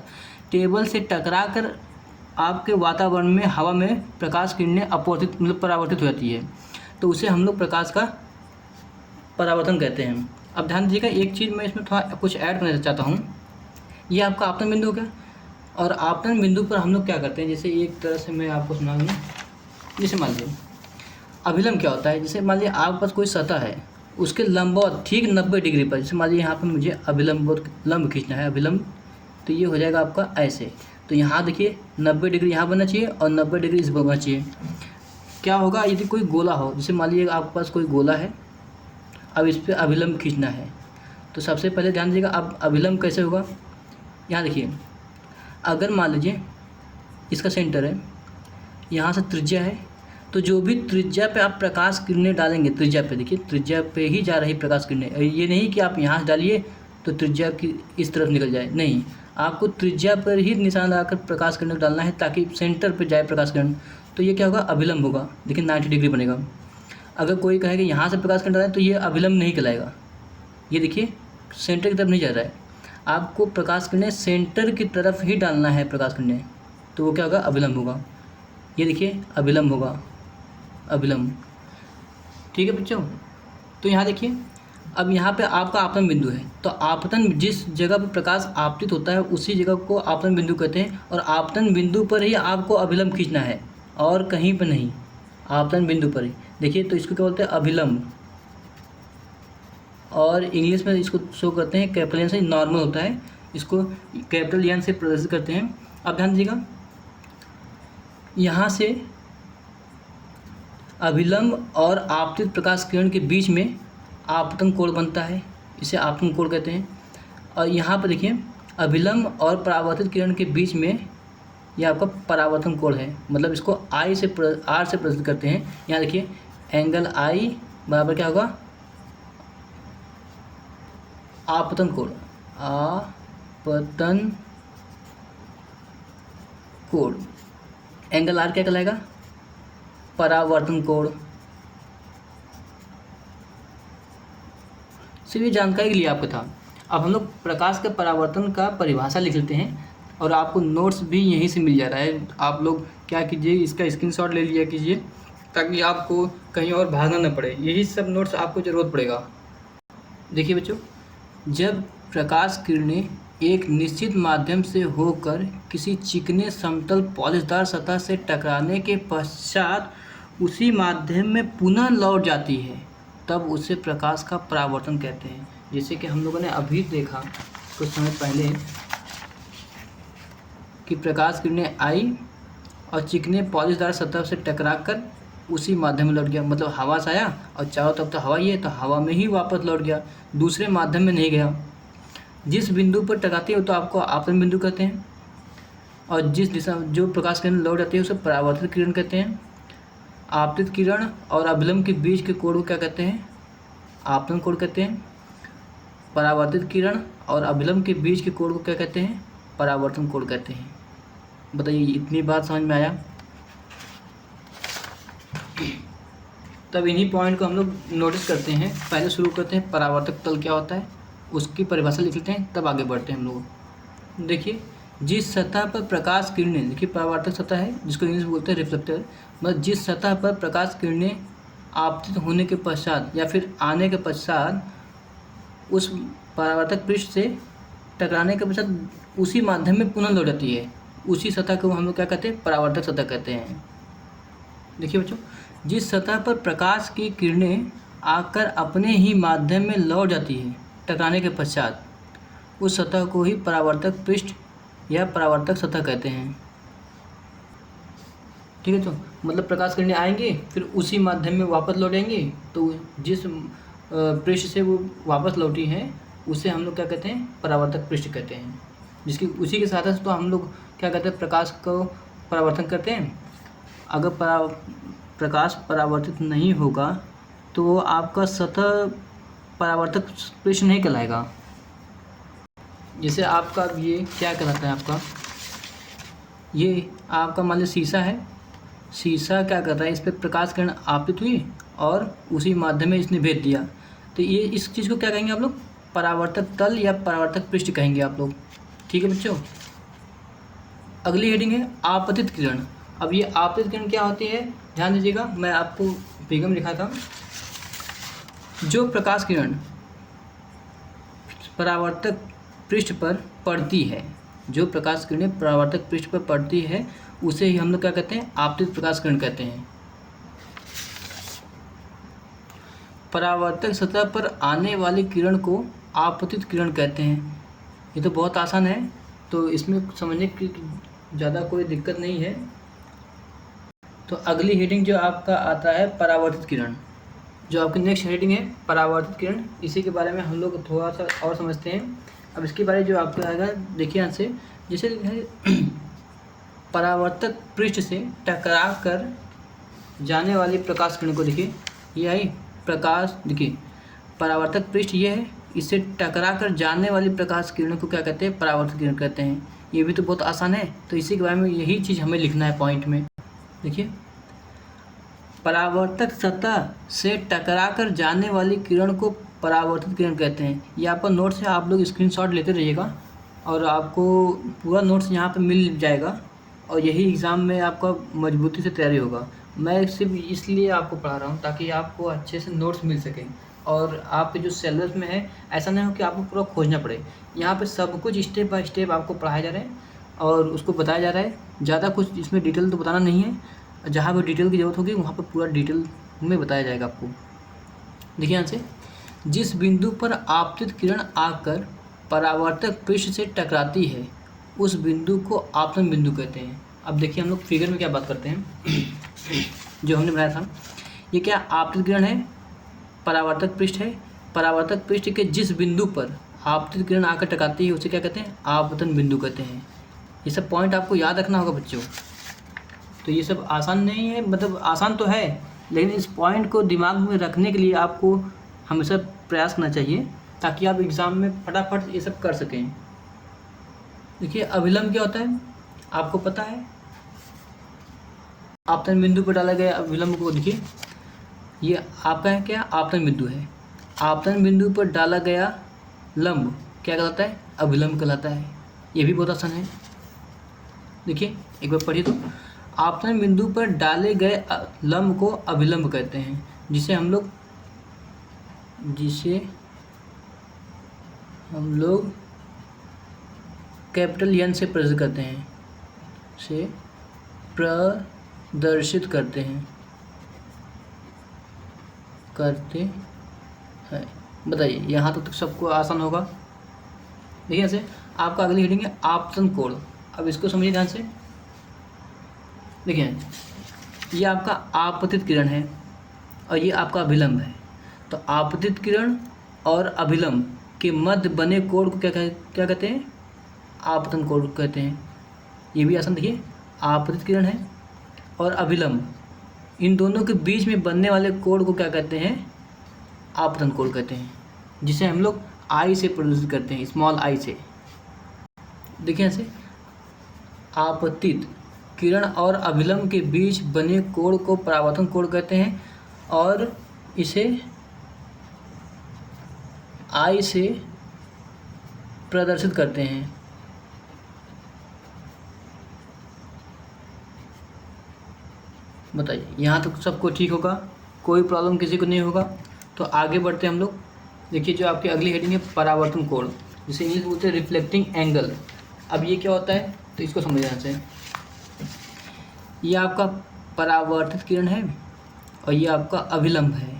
टेबल से टकराकर आपके वातावरण में, हवा में प्रकाश किरणें अपवर्तित मतलब परावर्तित हो जाती है, तो उसे हम लोग प्रकाश का परावर्तन कहते हैं। अब ध्यान दीजिएगा, एक चीज़ मैं इसमें थोड़ा कुछ ऐड करना चाहता हूँ। ये आपका आपतन बिंदु हो गया, और आपतन बिंदु पर हम लोग क्या करते हैं, जैसे एक तरह से मैं आपको सुना दूँ। जैसे मान लीजिए अभिलंब क्या होता है, जैसे मान लीजिए आपके पास कोई सतह है, उसके लंबवत ठीक 90 डिग्री पर, जैसे मान लीजिए यहाँ पर मुझे लंब खींचना है, अभिलंब, तो ये हो जाएगा आपका ऐसे। तो यहाँ देखिए 90 डिग्री यहाँ बनना चाहिए और 90 डिग्री इस पर बनना चाहिए। क्या होगा, यदि कोई गोला हो, जैसे मान लीजिए आपके पास कोई गोला है, अब इस पर अभिलंब खींचना है, तो सबसे पहले ध्यान दीजिएगा अब अभिलंब कैसे होगा। यहाँ देखिए, अगर मान लीजिए इसका सेंटर है, यहाँ से त्रिज्या है, तो जो भी त्रिज्या पे आप प्रकाश किरणें डालेंगे, त्रिज्या पे देखिए, त्रिज्या पे ही जा रही प्रकाश किरणें, ये नहीं कि आप यहाँ से डालिए तो त्रिज्या की इस तरफ निकल जाए, नहीं, आपको त्रिज्या पर ही निशान लगाकर प्रकाश किरण डालना है ताकि सेंटर पर जाए प्रकाश किरण। तो ये क्या होगा, अभिलंब होगा, देखिए 90 डिग्री बनेगा। अगर कोई कहे कि यहाँ से प्रकाश किरण डालें तो ये अभिलंब नहीं कहलाएगा, ये देखिए सेंटर की तरफ नहीं जा रहा है, आपको प्रकाश किरणें सेंटर की तरफ ही डालना है प्रकाश किरणें, तो वो क्या होगा, अभिलंब होगा। ये देखिए अभिलंब होगा, अभिलंब, ठीक है बच्चों। तो यहाँ देखिए, अब यहाँ पे आपका आपतन बिंदु है, तो आपतन जिस जगह पर प्रकाश आपतित होता है उसी जगह को आपतन बिंदु कहते हैं, और आपतन बिंदु पर ही आपको अभिलंब खींचना है और कहीं पर नहीं, आपतन बिंदु पर ही। देखिए तो इसको क्या बोलते हैं, अभिलंब, और इंग्लिश में इसको शो करते हैं कैपिटल एन से, नॉर्मल होता है, इसको कैपिटल एन से प्रदर्शित करते हैं। अब ध्यान दीजिएगा, यहाँ से अभिलंब और आपतित प्रकाश किरण के बीच में आपतन कोण बनता है, इसे आपतन कोण कहते हैं। और यहाँ पर देखिए अभिलंब और परावर्तित किरण के बीच में ये आपका परावर्तन कोण है, मतलब इसको आई से आर से प्रदर्शित करते हैं। यहाँ देखिए एंगल आई बराबर क्या होगा, आपतन कोण, आपतन कोण, एंगल आर क्या कहलाएगा, परावर्तन कोण। सिर्फ ये जानकारी के लिए आपका था। अब हम लोग प्रकाश के परावर्तन का परिभाषा लिख लेते हैं, और आपको नोट्स भी यहीं से मिल जा रहा है। आप लोग क्या कीजिए, इसका स्क्रीनशॉट ले लिया कीजिए ताकि आपको कहीं और भागना न पड़े, यही सब नोट्स आपको ज़रूरत पड़ेगा। देखिए बच्चों, जब प्रकाश किरणें एक निश्चित माध्यम से होकर किसी चिकने समतल पॉलिशदार सतह से टकराने के पश्चात उसी माध्यम में पुनः लौट जाती है, तब उसे प्रकाश का परावर्तन कहते हैं। जैसे कि हम लोगों ने अभी देखा कुछ समय पहले कि प्रकाश किरणें आई और चिकने पॉलिशदार सतह से टकराकर उसी माध्यम में लौट गया, मतलब हवा से आया और चारों तरफ तो हवा ही है, तो हवा में ही वापस लौट गया, दूसरे माध्यम में नहीं गया। जिस बिंदु पर टकराती है तो आपको आपतन बिंदु कहते हैं, और जिस दिशा जो प्रकाश किरण लौट जाती है उसे परावर्तित किरण कहते हैं। आपतित किरण और अभिलंब के बीच के कोण को क्या कहते हैं, आपतन कोण कहते हैं। परावर्तित किरण और अभिलंब के बीच के कोण को क्या कहते हैं, परावर्तन कोण कहते हैं। बताइए इतनी बात समझ में आया। तब इन्हीं पॉइंट को हम लोग नोटिस करते हैं। पहले शुरू करते हैं परावर्तक तल क्या होता है, उसकी परिभाषा लिख लेते हैं, तब आगे बढ़ते हैं हम लोग। देखिए, जिस सतह पर प्रकाश किरणें, देखिए परावर्तक सतह है जिसको इंग्लिश में बोलते हैं रिफ्लेक्टर, मतलब जिस सतह पर प्रकाश किरणें आपतित होने के पश्चात या फिर आने के पश्चात उस परावर्तक पृष्ठ से टकराने के पश्चात उसी माध्यम में पुनः लौट जाती है, उसी सतह को हम लोग क्या कहते हैं, परावर्तक सतह कहते हैं। देखिए बच्चों, जिस सतह पर प्रकाश की किरणें आकर अपने ही माध्यम में लौट जाती है टकराने के पश्चात, उस सतह को ही परावर्तक पृष्ठ या परावर्तक सतह कहते हैं। ठीक है, तो मतलब प्रकाश किरणें आएंगी फिर उसी माध्यम में वापस लौटेंगी, तो जिस पृष्ठ से वो वापस लौटी हैं उसे हम लोग क्या कहते हैं, परावर्तक पृष्ठ कहते हैं। जिसकी उसी के साथ साथ तो हम लोग क्या कहते हैं, प्रकाश को परावर्तन करते हैं। अगर प्रकाश परावर्तित नहीं होगा तो आपका सतह परावर्तक पृष्ठ नहीं कहलाएगा। जैसे आपका ये क्या कहलाता है, आपका ये आपका मान लीजिए शीशा है, शीशा क्या करता है, इस पर प्रकाश किरण आपतित हुई और उसी माध्यम में इसने भेद दिया, तो ये इस चीज़ को क्या कहेंगे आप लोग, परावर्तक तल या परावर्तक पृष्ठ कहेंगे आप लोग। ठीक है बच्चों, अगली हेडिंग है आपतित किरण। अब ये आपतित किरण क्या होती है, ध्यान दीजिएगा, मैं आपको फिगर में लिखा था। जो प्रकाश किरण परावर्तक पृष्ठ पर पड़ती है, जो प्रकाश किरणें परावर्तक पृष्ठ पर पड़ती है उसे ही हम लोग क्या कहते हैं, आपतित प्रकाश किरण कहते हैं। परावर्तक सतह पर आने वाली किरण को आपतित किरण कहते हैं। ये तो बहुत आसान है, तो इसमें समझने की ज़्यादा कोई दिक्कत नहीं है। तो अगली हेडिंग जो आपका आता है परावर्तित किरण, जो आपकी नेक्स्ट हेडिंग है परावर्तित किरण। इसी के बारे में हम लोग थोड़ा सा और समझते हैं। अब इसके बारे में जो आपका आएगा, देखिए यहाँ से, जैसे परावर्तक पृष्ठ से टकरा कर जाने वाली प्रकाश किरण को, देखिए ये आई प्रकाश, देखिए परावर्तक पृष्ठ ये है, इससे टकरा कर जाने वाली प्रकाश किरण को क्या कहते हैं, परावर्तक किरण कहते हैं। ये भी तो बहुत आसान है। तो इसी के बारे में यही चीज़ हमें लिखना है पॉइंट में। देखिए परावर्तक सतह से टकराकर जाने वाली किरण को परावर्तित किरण कहते हैं। ये आपका नोट्स है, आप लोग स्क्रीनशॉट लेते रहिएगा और आपको पूरा नोट्स यहाँ पे मिल जाएगा और यही एग्ज़ाम में आपका मजबूती से तैयारी होगा। मैं सिर्फ इसलिए आपको पढ़ा रहा हूँ ताकि आपको अच्छे से नोट्स मिल सकें और आपके जो सिलेबस में है ऐसा नहीं हो कि आपको पूरा खोजना पड़े। यहाँ पे सब कुछ स्टेप बाय स्टेप आपको पढ़ाया जा रहा है और उसको बताया जा रहा है। ज़्यादा कुछ इसमें डिटेल तो बताना नहीं है, जहाँ पर डिटेल की ज़रूरत होगी वहाँ पर पूरा डिटेल में बताया जाएगा आपको। देखिए यहाँ से, जिस बिंदु पर आपतित किरण आकर परावर्तक पृष्ठ से टकराती है उस बिंदु को आपतन बिंदु कहते हैं। अब देखिए हम लोग फिगर में क्या बात करते हैं जो हमने बनाया था, ये क्या आपतित किरण है, परावर्तक पृष्ठ है। परावर्तक पृष्ठ के जिस बिंदु पर आपतित किरण आकर टकराती है उसे क्या कहते हैं, आपतन बिंदु कहते हैं। ये सब पॉइंट आपको याद रखना होगा बच्चों। तो ये सब आसान नहीं है, मतलब आसान तो है, लेकिन इस पॉइंट को दिमाग में रखने के लिए आपको हमेशा प्रयास करना चाहिए ताकि आप एग्ज़ाम में फटाफट ये सब कर सकें। देखिए अभिलंब क्या होता है, आपको पता है, आपतन बिंदु पर डाला गया अभिलंब को, देखिए ये आपका है क्या, आपतन बिंदु है। आपतन बिंदु पर डाला गया लंब क्या कहलाता है, अभिलंब कहलाता है। ये भी बहुत आसान है। देखिए एक बार पढ़िए तो, आपतन बिंदु पर डाले गए लंब को अभिलंब कहते हैं, जिसे हम लोग कैपिटल एन से प्रदर्शित करते हैं, बताइए यहाँ तक तो सबको आसान होगा। देखिए ऐसे आपका अगली हेडिंग है आपतन कोण। अब इसको समझिए ध्यान से। देखिए ये आपका आपतित किरण है और ये आपका अभिलंब है। तो आपतित किरण और अभिलंब के मध्य बने कोण को क्या कहते हैं, आपतन कोण कहते हैं। ये भी आसान, देखिए आपतित किरण है और अभिलंब, इन दोनों के बीच में बनने वाले कोण को क्या कहते हैं, आपतन कोण कहते हैं, जिसे हम लोग आई से प्रदर्शित करते हैं, स्मॉल आई से। देखिए ऐसे आपतित किरण और अभिलंब के बीच बने कोण को परावर्तन कोण कहते हैं और इसे आई से प्रदर्शित करते हैं। बताइए यहाँ तक तो सबको ठीक होगा, कोई प्रॉब्लम किसी को नहीं होगा। तो आगे बढ़ते हैं हम लोग। देखिए जो आपकी अगली हेडिंग है परावर्तन कोण, जिसे इंग्लिश में बोलते हैं रिफ्लेक्टिंग एंगल। अब ये क्या होता है तो इसको समझना चाहिए। ये आपका परावर्तित किरण है और ये आपका अभिलंब है।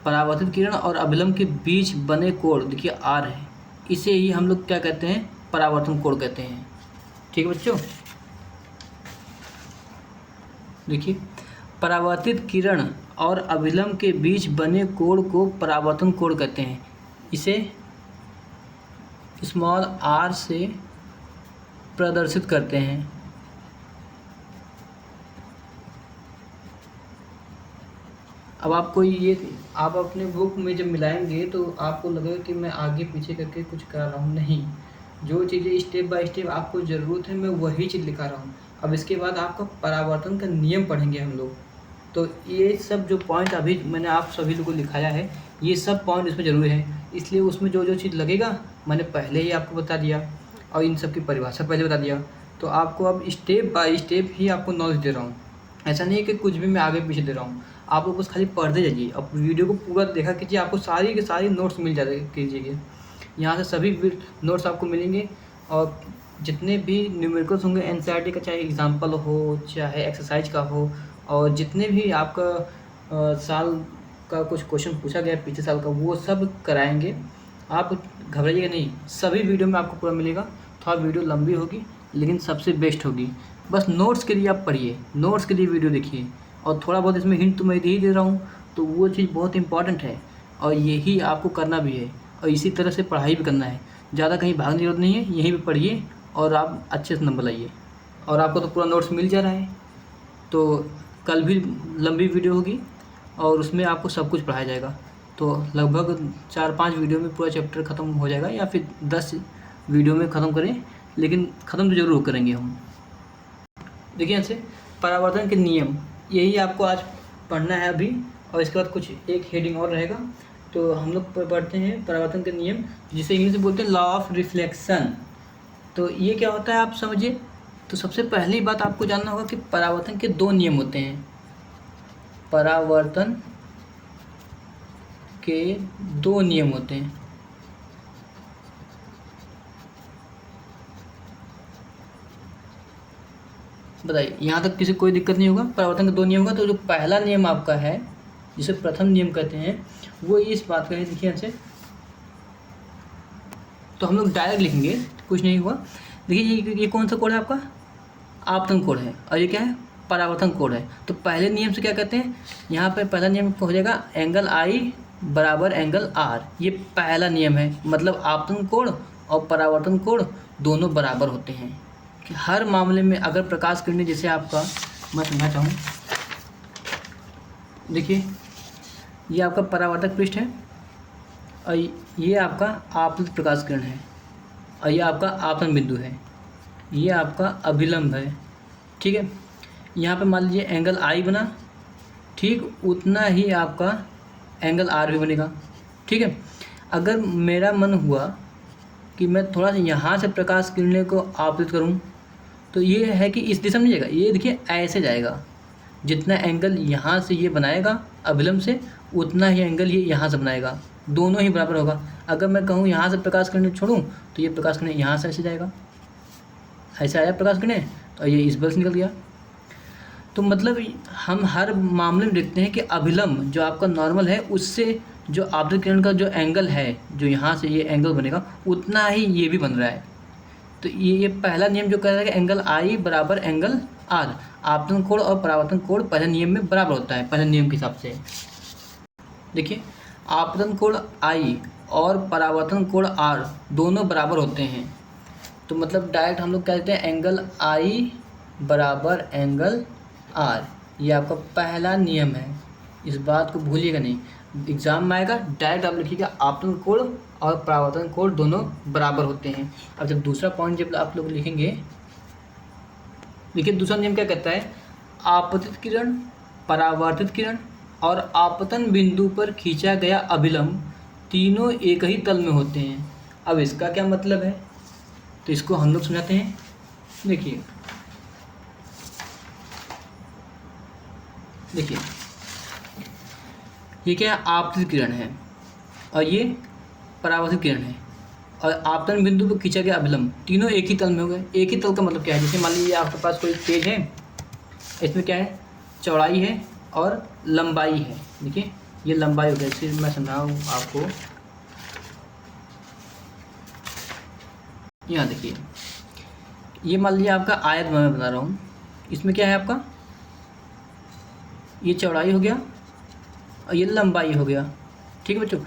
परावर्तित किरण और अभिलंब के बीच बने कोण देखिए आर है, इसे ही हम लोग क्या कहते हैं, परावर्तन कोण कहते हैं। ठीक है बच्चों। देखिए परावर्तित किरण और अभिलंब के बीच बने कोण को परावर्तन कोण कहते हैं। इसे स्मॉल आर से प्रदर्शित करते हैं। अब आपको ये, आप अपने बुक में जब मिलाएंगे तो आपको लगेगा कि मैं आगे पीछे करके कुछ करा रहा हूँ, नहीं, जो चीज़ें स्टेप बाय स्टेप आपको ज़रूरत है मैं वही चीज़ लिखा रहा हूँ। अब इसके बाद आपका परावर्तन का नियम पढ़ेंगे हम लोग। तो ये सब जो पॉइंट अभी मैंने आप सभी लोगों को लिखाया है, ये सब पॉइंट इसमें ज़रूरी है, इसलिए उसमें जो जो चीज़ लगेगा मैंने पहले ही आपको बता दिया और इन सब की परिभाषा पहले बता दिया। तो आपको अब स्टेप बाय स्टेप ही आपको नॉलेज दे रहा हूँ, ऐसा नहीं है कि कुछ भी मैं आगे पीछे दे रहा हूँ। आप लोग बस खाली पढ़ते जाइए, अब वीडियो को पूरा देखा कीजिए, आपको सारी के सारी नोट्स मिल जाते कीजिएगा। यहाँ से सभी नोट्स आपको मिलेंगे और जितने भी न्यूमेरिकल्स होंगे एनसीईआरटी का, चाहे एग्जाम्पल हो चाहे एक्सरसाइज का हो, और जितने भी आपका साल का कुछ क्वेश्चन पूछा गया पिछले साल का, वो सब कराएंगे। आप घबराइएगा नहीं, सभी वीडियो में आपको पूरा मिलेगा। थोड़ा वीडियो लंबी होगी लेकिन सबसे बेस्ट होगी। बस नोट्स के लिए आप पढ़िए, नोट्स के लिए वीडियो देखिए, और थोड़ा बहुत इसमें हिंट तो मैं दे ही दे रहा हूँ, तो वो चीज़ बहुत इंपॉर्टेंट है और यही आपको करना भी है और इसी तरह से पढ़ाई भी करना है। ज़्यादा कहीं भागने की ज़रूरत नहीं है, यहीं पे पढ़िए और आप अच्छे से नंबर लाइए। और आपको तो पूरा नोट्स मिल जा रहा है, तो कल भी लंबी वीडियो होगी और उसमें आपको सब कुछ पढ़ाया जाएगा। तो लगभग 4-5 वीडियो में पूरा चैप्टर ख़त्म हो जाएगा, या फिर 10 वीडियो में ख़त्म करें, लेकिन ख़त्म तो ज़रूर करेंगे हम। देखिए यहाँ से परावर्तन के नियम, यही आपको आज पढ़ना है अभी, और इसके बाद कुछ एक हेडिंग और रहेगा। तो हम लोग पढ़ते हैं परावर्तन के नियम, जिसे इंग्लिश में बोलते हैं लॉ ऑफ रिफ्लेक्शन। तो ये क्या होता है आप समझिए। तो सबसे पहली बात आपको जानना होगा कि परावर्तन के 2 नियम होते हैं। परावर्तन के 2 नियम होते हैं। बताइए, यहाँ तक किसी कोई दिक्कत नहीं होगा। परावर्तन के 2 नियम होगा। तो जो पहला नियम आपका है, जिसे प्रथम नियम कहते हैं, वो इस बात का है। देखिए यहाँ से तो हम लोग डायरेक्ट लिखेंगे, कुछ नहीं हुआ। देखिए ये कौन सा कोड है आपका? आपतन कोड है, और ये क्या है? परावर्तन कोड है। तो पहले नियम से क्या कहते हैं, यहाँ पर पहला नियम हो जाएगा एंगल आई बराबर एंगल आर। ये पहला नियम है, मतलब आपतन कोण और परावर्तन कोण दोनों बराबर होते हैं। कि हर मामले में अगर प्रकाश किरणें, जैसे आपका मैं समझना चाहूँ, देखिए ये आपका परावर्तक पृष्ठ है और ये आपका आपतित प्रकाश किरण है, और ये आपका आपतन बिंदु है, ये आपका अभिलंब है। ठीक है, यहाँ पे मान लीजिए एंगल आई बना, ठीक उतना ही आपका एंगल आर भी बनेगा। ठीक है, अगर मेरा मन हुआ कि मैं थोड़ा सा यहाँ से प्रकाश किरणें को आपतित करूँ, तो ये है कि इस दिशा में जाएगा, ये देखिए ऐसे जाएगा। जितना एंगल यहाँ से ये बनाएगा अभिलंब से, उतना ही एंगल ये यहाँ से बनाएगा, दोनों ही बराबर होगा। अगर मैं कहूँ यहाँ से प्रकाश किरणें छोड़ूँ, तो ये प्रकाश किरणें यहाँ से ऐसे जाएगा, ऐसे आया प्रकाश किरणें, तो ये इस बल से निकल गया। तो मतलब हम हर मामले में देखते हैं कि अभिलंब जो आपका नॉर्मल है, उससे जो आपतित किरण का जो एंगल है, जो यहाँ से ये एंगल बनेगा, उतना ही ये भी बन रहा है। तो ये पहला नियम जो कह रहा है कि एंगल आई बराबर एंगल आर, आपतन कोण और परावर्तन कोण पहले नियम में बराबर होता है, पहले नियम के हिसाब से। देखिए आपतन कोण आई और परावर्तन कोण आर दोनों बराबर होते हैं। तो मतलब डायरेक्ट हम लोग क्या कहते हैं, एंगल आई बराबर एंगल आर, ये आपका पहला नियम है। इस बात को भूलिएगा नहीं, एग्जाम में आएगा, डायरेक्ट आप लिखिएगा आपतन कोण और परावर्तन कोण दोनों बराबर होते हैं। अब जब दूसरा पॉइंट जब आप लोग लिखेंगे, देखिए दूसरा नियम क्या कहता है, आपतित किरण, परावर्तित किरण और आपतन बिंदु पर खींचा गया अभिलंब तीनों एक ही तल में होते हैं। अब इसका क्या मतलब है, तो इसको हम लोग समझाते हैं। देखिए ये क्या है, आपतित किरण है और ये परावर्तित किरण है, और आपतन बिंदु पर खींचा गया अभिलंब तीनों एक ही तल में हो गए। एक ही तल का मतलब क्या है, जैसे मान लीजिए आपके पास कोई पेज है, इसमें क्या है, चौड़ाई है और लंबाई है। देखिए ये लंबाई हो गई, इसे मैं समझाऊँ आपको। यहाँ देखिए, ये मान लीजिए आपका आयत मैं बना रहा हूँ, इसमें क्या है आपका, ये चौड़ाई हो गया और ये लंबाई हो गया। ठीक है बच्चों,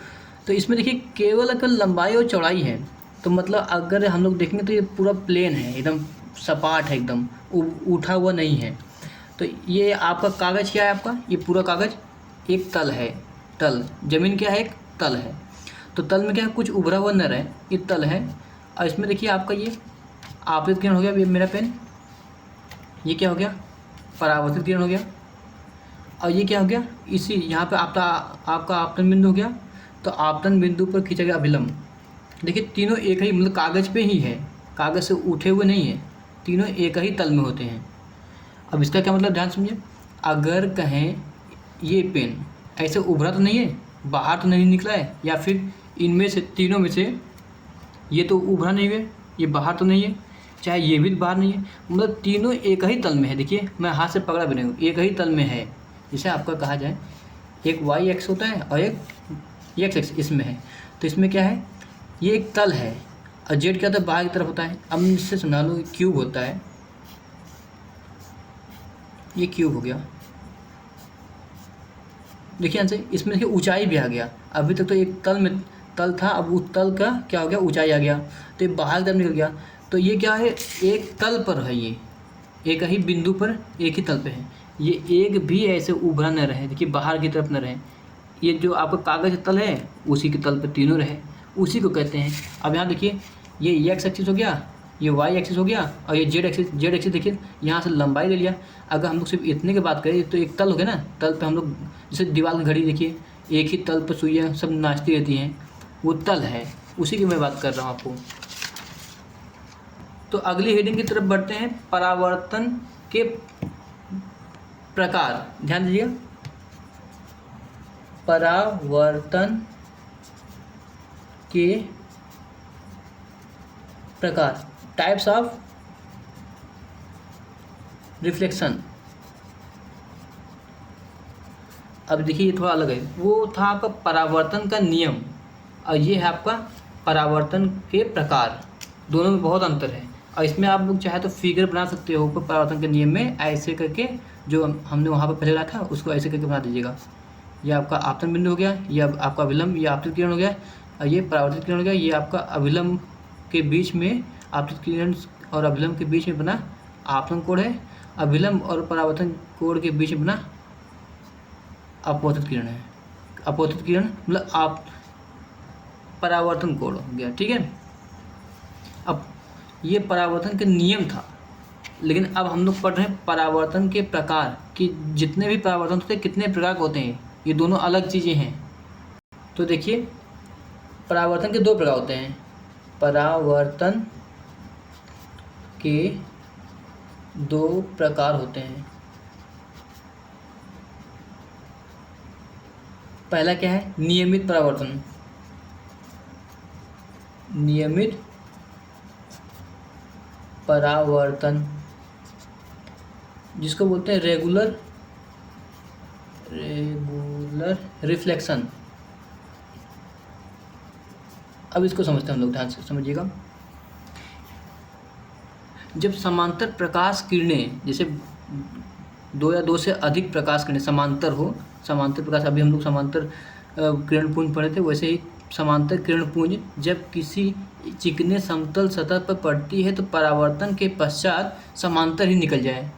तो इसमें देखिए केवल अगर लंबाई और चौड़ाई है, तो मतलब अगर हम लोग देखेंगे तो ये पूरा प्लेन है, एकदम सपाट है, एकदम उठा हुआ नहीं है। तो ये आपका कागज़ क्या है, आपका ये पूरा कागज़ एक तल है, तल जमीन क्या है, एक तल है। तो तल में क्या है, कुछ उभरा हुआ न रहे, ये तल है। और इसमें देखिए आपका ये आपतित किरण हो गया, ये मेरा पेन, ये क्या हो गया, परावर्तित किरण हो गया, और ये क्या हो गया, इसी यहाँ पे आपका आपतन बिंदु हो गया। तो आपतन बिंदु पर खींचा गया अभिलंब, देखिए तीनों एक ही, मतलब कागज़ पे ही है, कागज़ से उठे हुए नहीं है, तीनों एक ही तल में होते हैं। अब इसका क्या मतलब, ध्यान समझिए। अगर कहें ये पेन ऐसे उभरा तो नहीं है, बाहर तो नहीं निकला है, या फिर इनमें से तीनों में से ये तो उभरा नहीं है, ये बाहर तो नहीं है, चाहे ये भी बाहर नहीं है, मतलब तीनों एक ही तल में है। देखिए मैं हाथ से पकड़ा भी नहीं हूँ, एक ही तल में है। जैसे आपका कहा जाए एक वाई एक्स होता है और एक एक्स एक्स इसमें है, तो इसमें क्या है, ये एक तल है और जेड क्या होता है, बाहर की तरफ होता है। अब इससे सुना लो, क्यूब होता है, ये क्यूब हो गया। देखिए आंसर, इसमें देखिए ऊंचाई भी आ गया। अभी तक तो एक तल में तल था, अब उस तल का क्या हो गया, ऊंचाई आ गया, तो ये बाहर की तरफ निकल गया। तो ये क्या है, एक तल पर है, ये एक ही बिंदु पर एक ही तल पे है। ये एक भी ऐसे उभरा न रहे, देखिए बाहर की तरफ न रहे। ये जो आपका कागज तल है उसी के तल पर तीनों रहे, उसी को कहते हैं। अब यहाँ देखिए, ये एक्स एक्सिस हो गया, ये वाई एक्सिस हो गया, और ये जेड एक्सिस देखिए यहाँ से लंबाई ले लिया। अगर हम लोग सिर्फ इतने की बात करें तो एक तल हो गया ना, तल पे हम लोग जैसे दीवार की घड़ी देखिए, एक ही तल पर सुइयाँ सब नाचती रहती हैं, वो तल है, उसी की मैं बात कर रहा हूँ आपको। तो अगली हेडिंग की तरफ बढ़ते हैं, परावर्तन के प्रकार। ध्यान दीजिए, परावर्तन के प्रकार, टाइप्स ऑफ रिफ्लेक्शन। अब देखिए ये थोड़ा अलग है, वो था आपका परावर्तन का नियम, और ये है आपका परावर्तन के प्रकार। दोनों में बहुत अंतर है, और इसमें आप लोग चाहे तो फिगर बना सकते हो ऊपर परावर्तन के नियम में, ऐसे करके जो हमने वहाँ पर पहले रखा उसको ऐसे करके बना दीजिएगा। ये आपका आपतन बिंदु हो गया, ये आपका अभिलंब, ये आपतित किरण हो गया, और ये परावर्तित किरण हो गया। ये आपका अभिलंब के बीच में, आपतित किरण और अभिलंब के बीच में बना आपतन कोण है, अभिलंब और परावर्तन कोण के बीच में बना अपवर्तित किरण है। अपवर्तित किरण मतलब आप परावर्तन कोण हो गया, ठीक है। अब ये परावर्तन के नियम था, लेकिन अब हम लोग पढ़ रहे हैं परावर्तन के प्रकार, कि जितने भी परावर्तन होते हैं कितने प्रकार के होते हैं, ये दोनों अलग चीज़ें हैं। तो देखिए, परावर्तन के दो प्रकार होते हैं, परावर्तन के दो प्रकार होते हैं। पहला क्या है, नियमित परावर्तन। नियमित परावर्तन जिसको बोलते हैं रेगुलर रिफ्लेक्शन। अब इसको समझते हैं हम लोग, ध्यान से समझिएगा। जब समांतर प्रकाश किरणें, जैसे दो या दो से अधिक प्रकाश किरणें समांतर हो, समांतर प्रकाश, अभी हम लोग समांतर किरण पुंज पढ़े थे, वैसे ही समांतर किरण पुंज जब किसी चिकने समतल सतह पर पड़ती है तो परावर्तन के पश्चात समांतर ही निकल जाए,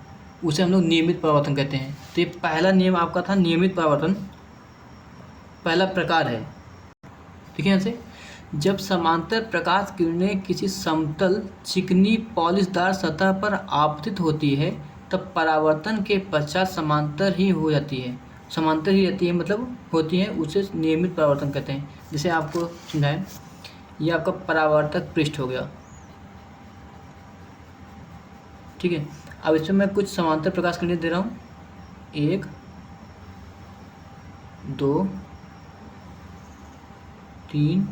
उसे हम लोग नियमित परावर्तन कहते हैं। तो ये पहला नियम आपका था, नियमित परावर्तन पहला प्रकार है। देखिए यहाँ से, जब समांतर प्रकाश किरणें किसी समतल चिकनी पॉलिशदार सतह पर आपतित होती है तब परावर्तन के पश्चात समांतर ही हो जाती है, समांतर ही रहती है, मतलब होती है, उसे नियमित परावर्तन कहते हैं। जैसे आपको समझाएं, ये आपका परावर्तक पृष्ठ हो गया, ठीक है। अब इसमें मैं कुछ समांतर प्रकाश किरणें दे रहा हूँ, 1 2 3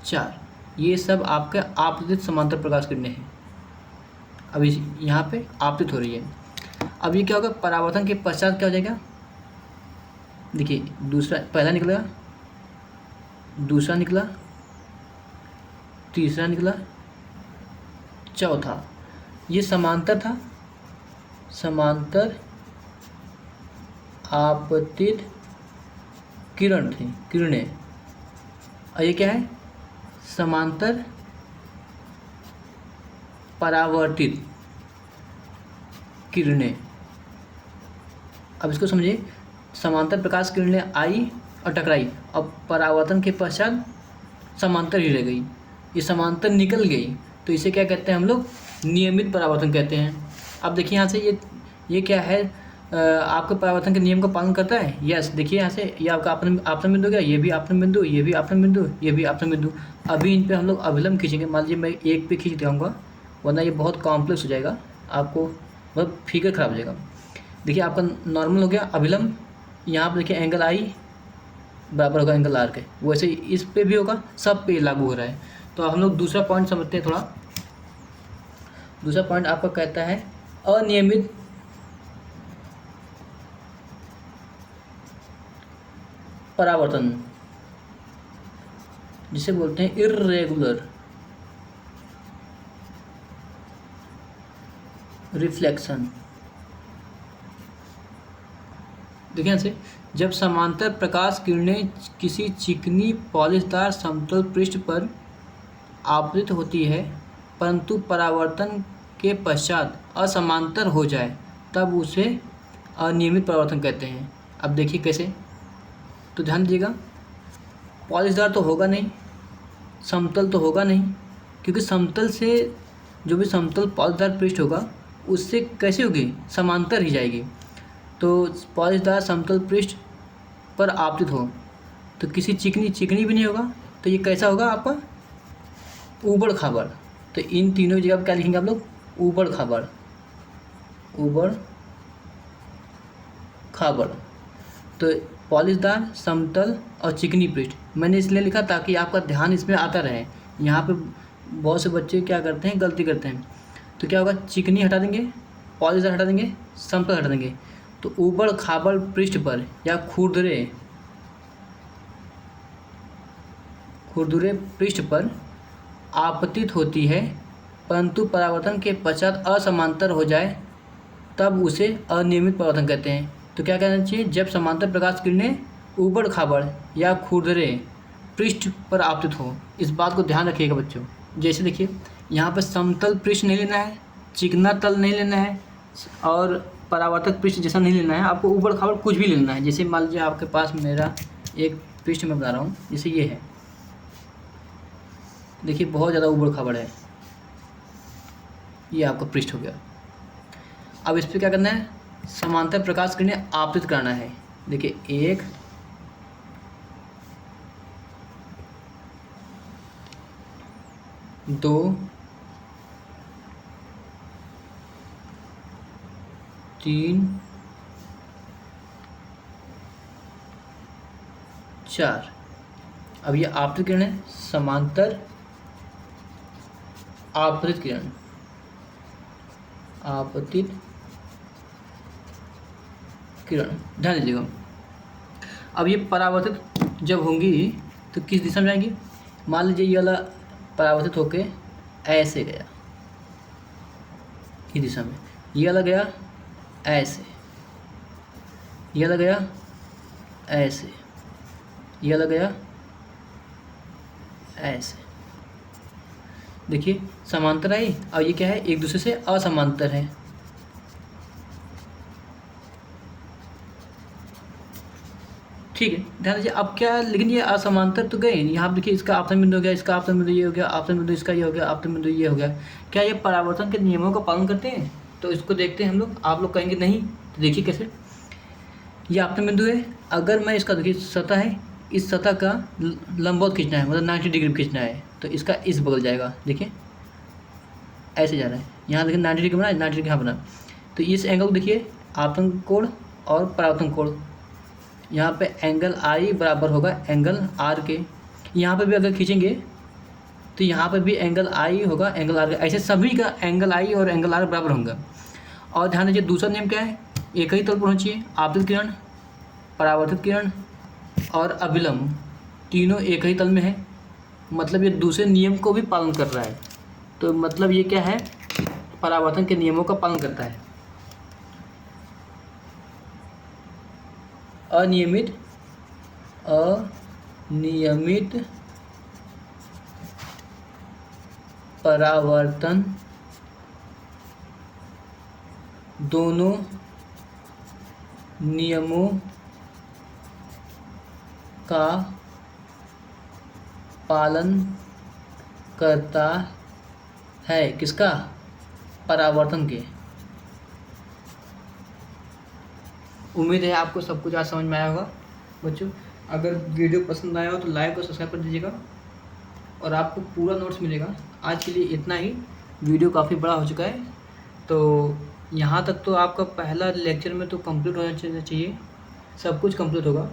4, ये सब आपके आपतित समांतर प्रकाश किरणें हैं। अब इस यहाँ पे आपतित हो रही है। अब ये क्या होगा, परावर्तन के पश्चात क्या हो जाएगा, देखिए दूसरा, पहला निकला, दूसरा निकला, तीसरा निकला, चौथा, ये समांतर था, समांतर आपतित किरण थी, किरणें। और ये क्या है, समांतर परावर्तित किरणें। अब इसको समझिए, समांतर प्रकाश किरणें आई और टकराई, अब परावर्तन के पश्चात समांतर ही रह गई, ये समांतर निकल गई, तो इसे क्या कहते हैं हम लोग, नियमित परावर्तन कहते हैं। अब देखिए यहाँ से ये क्या है, आपके परावर्तन के नियम का पालन करता है, यस। देखिए यहाँ से, ये आपका आपतन बिंदु हो गया, ये भी आपतन बिंदु, ये भी आपतन बिंदु, ये भी आपतन बिंदु। अभी इन पे हम लोग अभिलंब खींचेंगे, मान लीजिए मैं एक पे खींच दिखाऊंगा, वरना ये बहुत कॉम्प्लेक्स हो जाएगा, आपको बहुत फिगर खराब हो जाएगा। देखिए आपका नॉर्मल हो गया अभिलंब, यहाँ पर देखिए एंगल आई बराबर होगा एंगल आर के, वैसे इस पे भी होगा, सब पे लागू हो रहा है। तो हम लोग दूसरा पॉइंट समझते हैं थोड़ा। दूसरा पॉइंट आपका कहता है अनियमित परावर्तन, जिसे बोलते हैं इर्रेगुलर रिफ्लेक्शन। देखिए यहाँ से, जब समांतर प्रकाश किरणें किसी चिकनी पॉलिशदार समतल पृष्ठ पर आपतित होती है परंतु परावर्तन के पश्चात असमांतर हो जाए तब उसे अनियमित परावर्तन कहते हैं। अब देखिए कैसे, तो ध्यान दीजिएगा, पॉलिशदार तो होगा नहीं, समतल तो होगा नहीं, क्योंकि समतल से जो भी समतल पॉलिशदार पृष्ठ होगा उससे कैसे होगी, समांतर ही जाएगी। तो पॉलिशदार समतल पृष्ठ पर आपतित हो तो किसी चिकनी भी नहीं होगा, तो ये कैसा होगा आपका, ऊबड़ खाबड़। तो इन तीनों जगह पर क्या लिखेंगे आप लोग, ऊबड़ खाबड़, ऊबड़ खाबड़। तो पॉलिशदार, समतल और चिकनी पृष्ठ मैंने इसलिए लिखा ताकि आपका ध्यान इसमें आता रहे। यहाँ पे बहुत से बच्चे क्या करते हैं, गलती करते हैं। तो क्या होगा, चिकनी हटा देंगे, पॉलिशदार हटा देंगे, समतल हटा देंगे, तो ऊबड़ खाबड़ पृष्ठ पर या खुरदुरे पृष्ठ पर आपतित होती है परंतु परावर्तन के पश्चात असमांतर हो जाए तब उसे अनियमित परावर्तन कहते हैं। तो क्या कहना चाहिए, जब समांतर प्रकाश किरणें ऊबड़ खाबड़ या खुरदरे पृष्ठ पर आपतित हो। इस बात को ध्यान रखिएगा बच्चों। जैसे देखिए, यहाँ पर समतल पृष्ठ नहीं लेना है, चिकना तल नहीं लेना है और परावर्तक पृष्ठ जैसा नहीं लेना है, आपको ऊबड़ खाबड़ कुछ भी लेना है। जैसे मान लीजिए आपके पास मेरा एक पृष्ठ मैं बना रहा हूँ, जैसे ये है, देखिए बहुत ज़्यादा ऊबड़ खाबड़ है, ये आपका पृष्ठ हो गया। अब इस पर क्या करना है, समांतर प्रकाश किरणें आपतित करना है। देखिए 1 2 3 4। अब ये आपतित किरण है, समांतर आपतित किरण, आपतित किरण, ध्यान दीजिएगा। अब ये परावर्तित जब होंगी तो किस दिशा में जाएंगी, मान लीजिए ये वाला परावर्तित होके ऐसे गया, इस दिशा में, ये वाला गया ऐसे, ये वाला गया ऐसे, ये वाला गया ऐसे। देखिए समांतर आई, और ये क्या है, एक दूसरे से असमांतर है। ठीक है, ध्यान दीजिए। अब क्या, लेकिन ये असमांतर तो गए, यहाँ पर देखिए इसका आपतन बिंदु हो गया, इसका आपतन बिंदु ये हो गया, आपतन बिंदु इसका ये हो गया, आपतन बिंदु ये हो गया। क्या ये परावर्तन के नियमों का पालन करते हैं, तो इसको देखते हैं हम लोग। आप लोग कहेंगे नहीं, तो देखिए कैसे, ये आपतन बिंदु है, अगर मैं इसका, देखिए सतह है, इस सतह का लंबवत खींचना है, मतलब 90 डिग्री खींचना है, तो इसका इस बगल जाएगा, देखिए ऐसे जा रहा है, यहाँ देखिए 90 डिग्री बना है, 90 डिग्री यहाँ बना। तो इस एंगल को देखिए, आपतन कोण और परावर्तन कोण, यहाँ पे एंगल आई बराबर होगा एंगल आर के। यहाँ पे भी अगर खींचेंगे तो यहाँ पे भी एंगल आई होगा एंगल आर का। ऐसे सभी का एंगल आई और एंगल आर बराबर होंगे। और ध्यान दीजिए, दूसरा नियम क्या है, एक ही तल पर होनी चाहिए, आपतित किरण, परावर्तित किरण और अभिलंब तीनों एक ही तल में है। मतलब ये दूसरे नियम को भी पालन कर रहा है। तो मतलब ये क्या है, परावर्तन के नियमों का पालन करता है। अनियमित परावर्तन दोनों नियमों का पालन करता है। किसका, परावर्तन के। उम्मीद है आपको सब कुछ आज समझ में आया होगा बच्चों। अगर वीडियो पसंद आया हो तो लाइक और सब्सक्राइब कर दीजिएगा और आपको पूरा नोट्स मिलेगा। आज के लिए इतना ही, वीडियो काफ़ी बड़ा हो चुका है, तो यहाँ तक तो आपका पहला लेक्चर में तो कंप्लीट होना चाहिए, सब कुछ कंप्लीट होगा।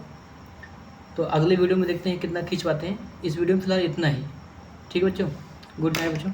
तो अगले वीडियो में देखते हैं कितना खींच पाते हैं। इस वीडियो में फ़िलहाल इतना ही। ठीक है बच्चों, गुड नाइट बच्चों।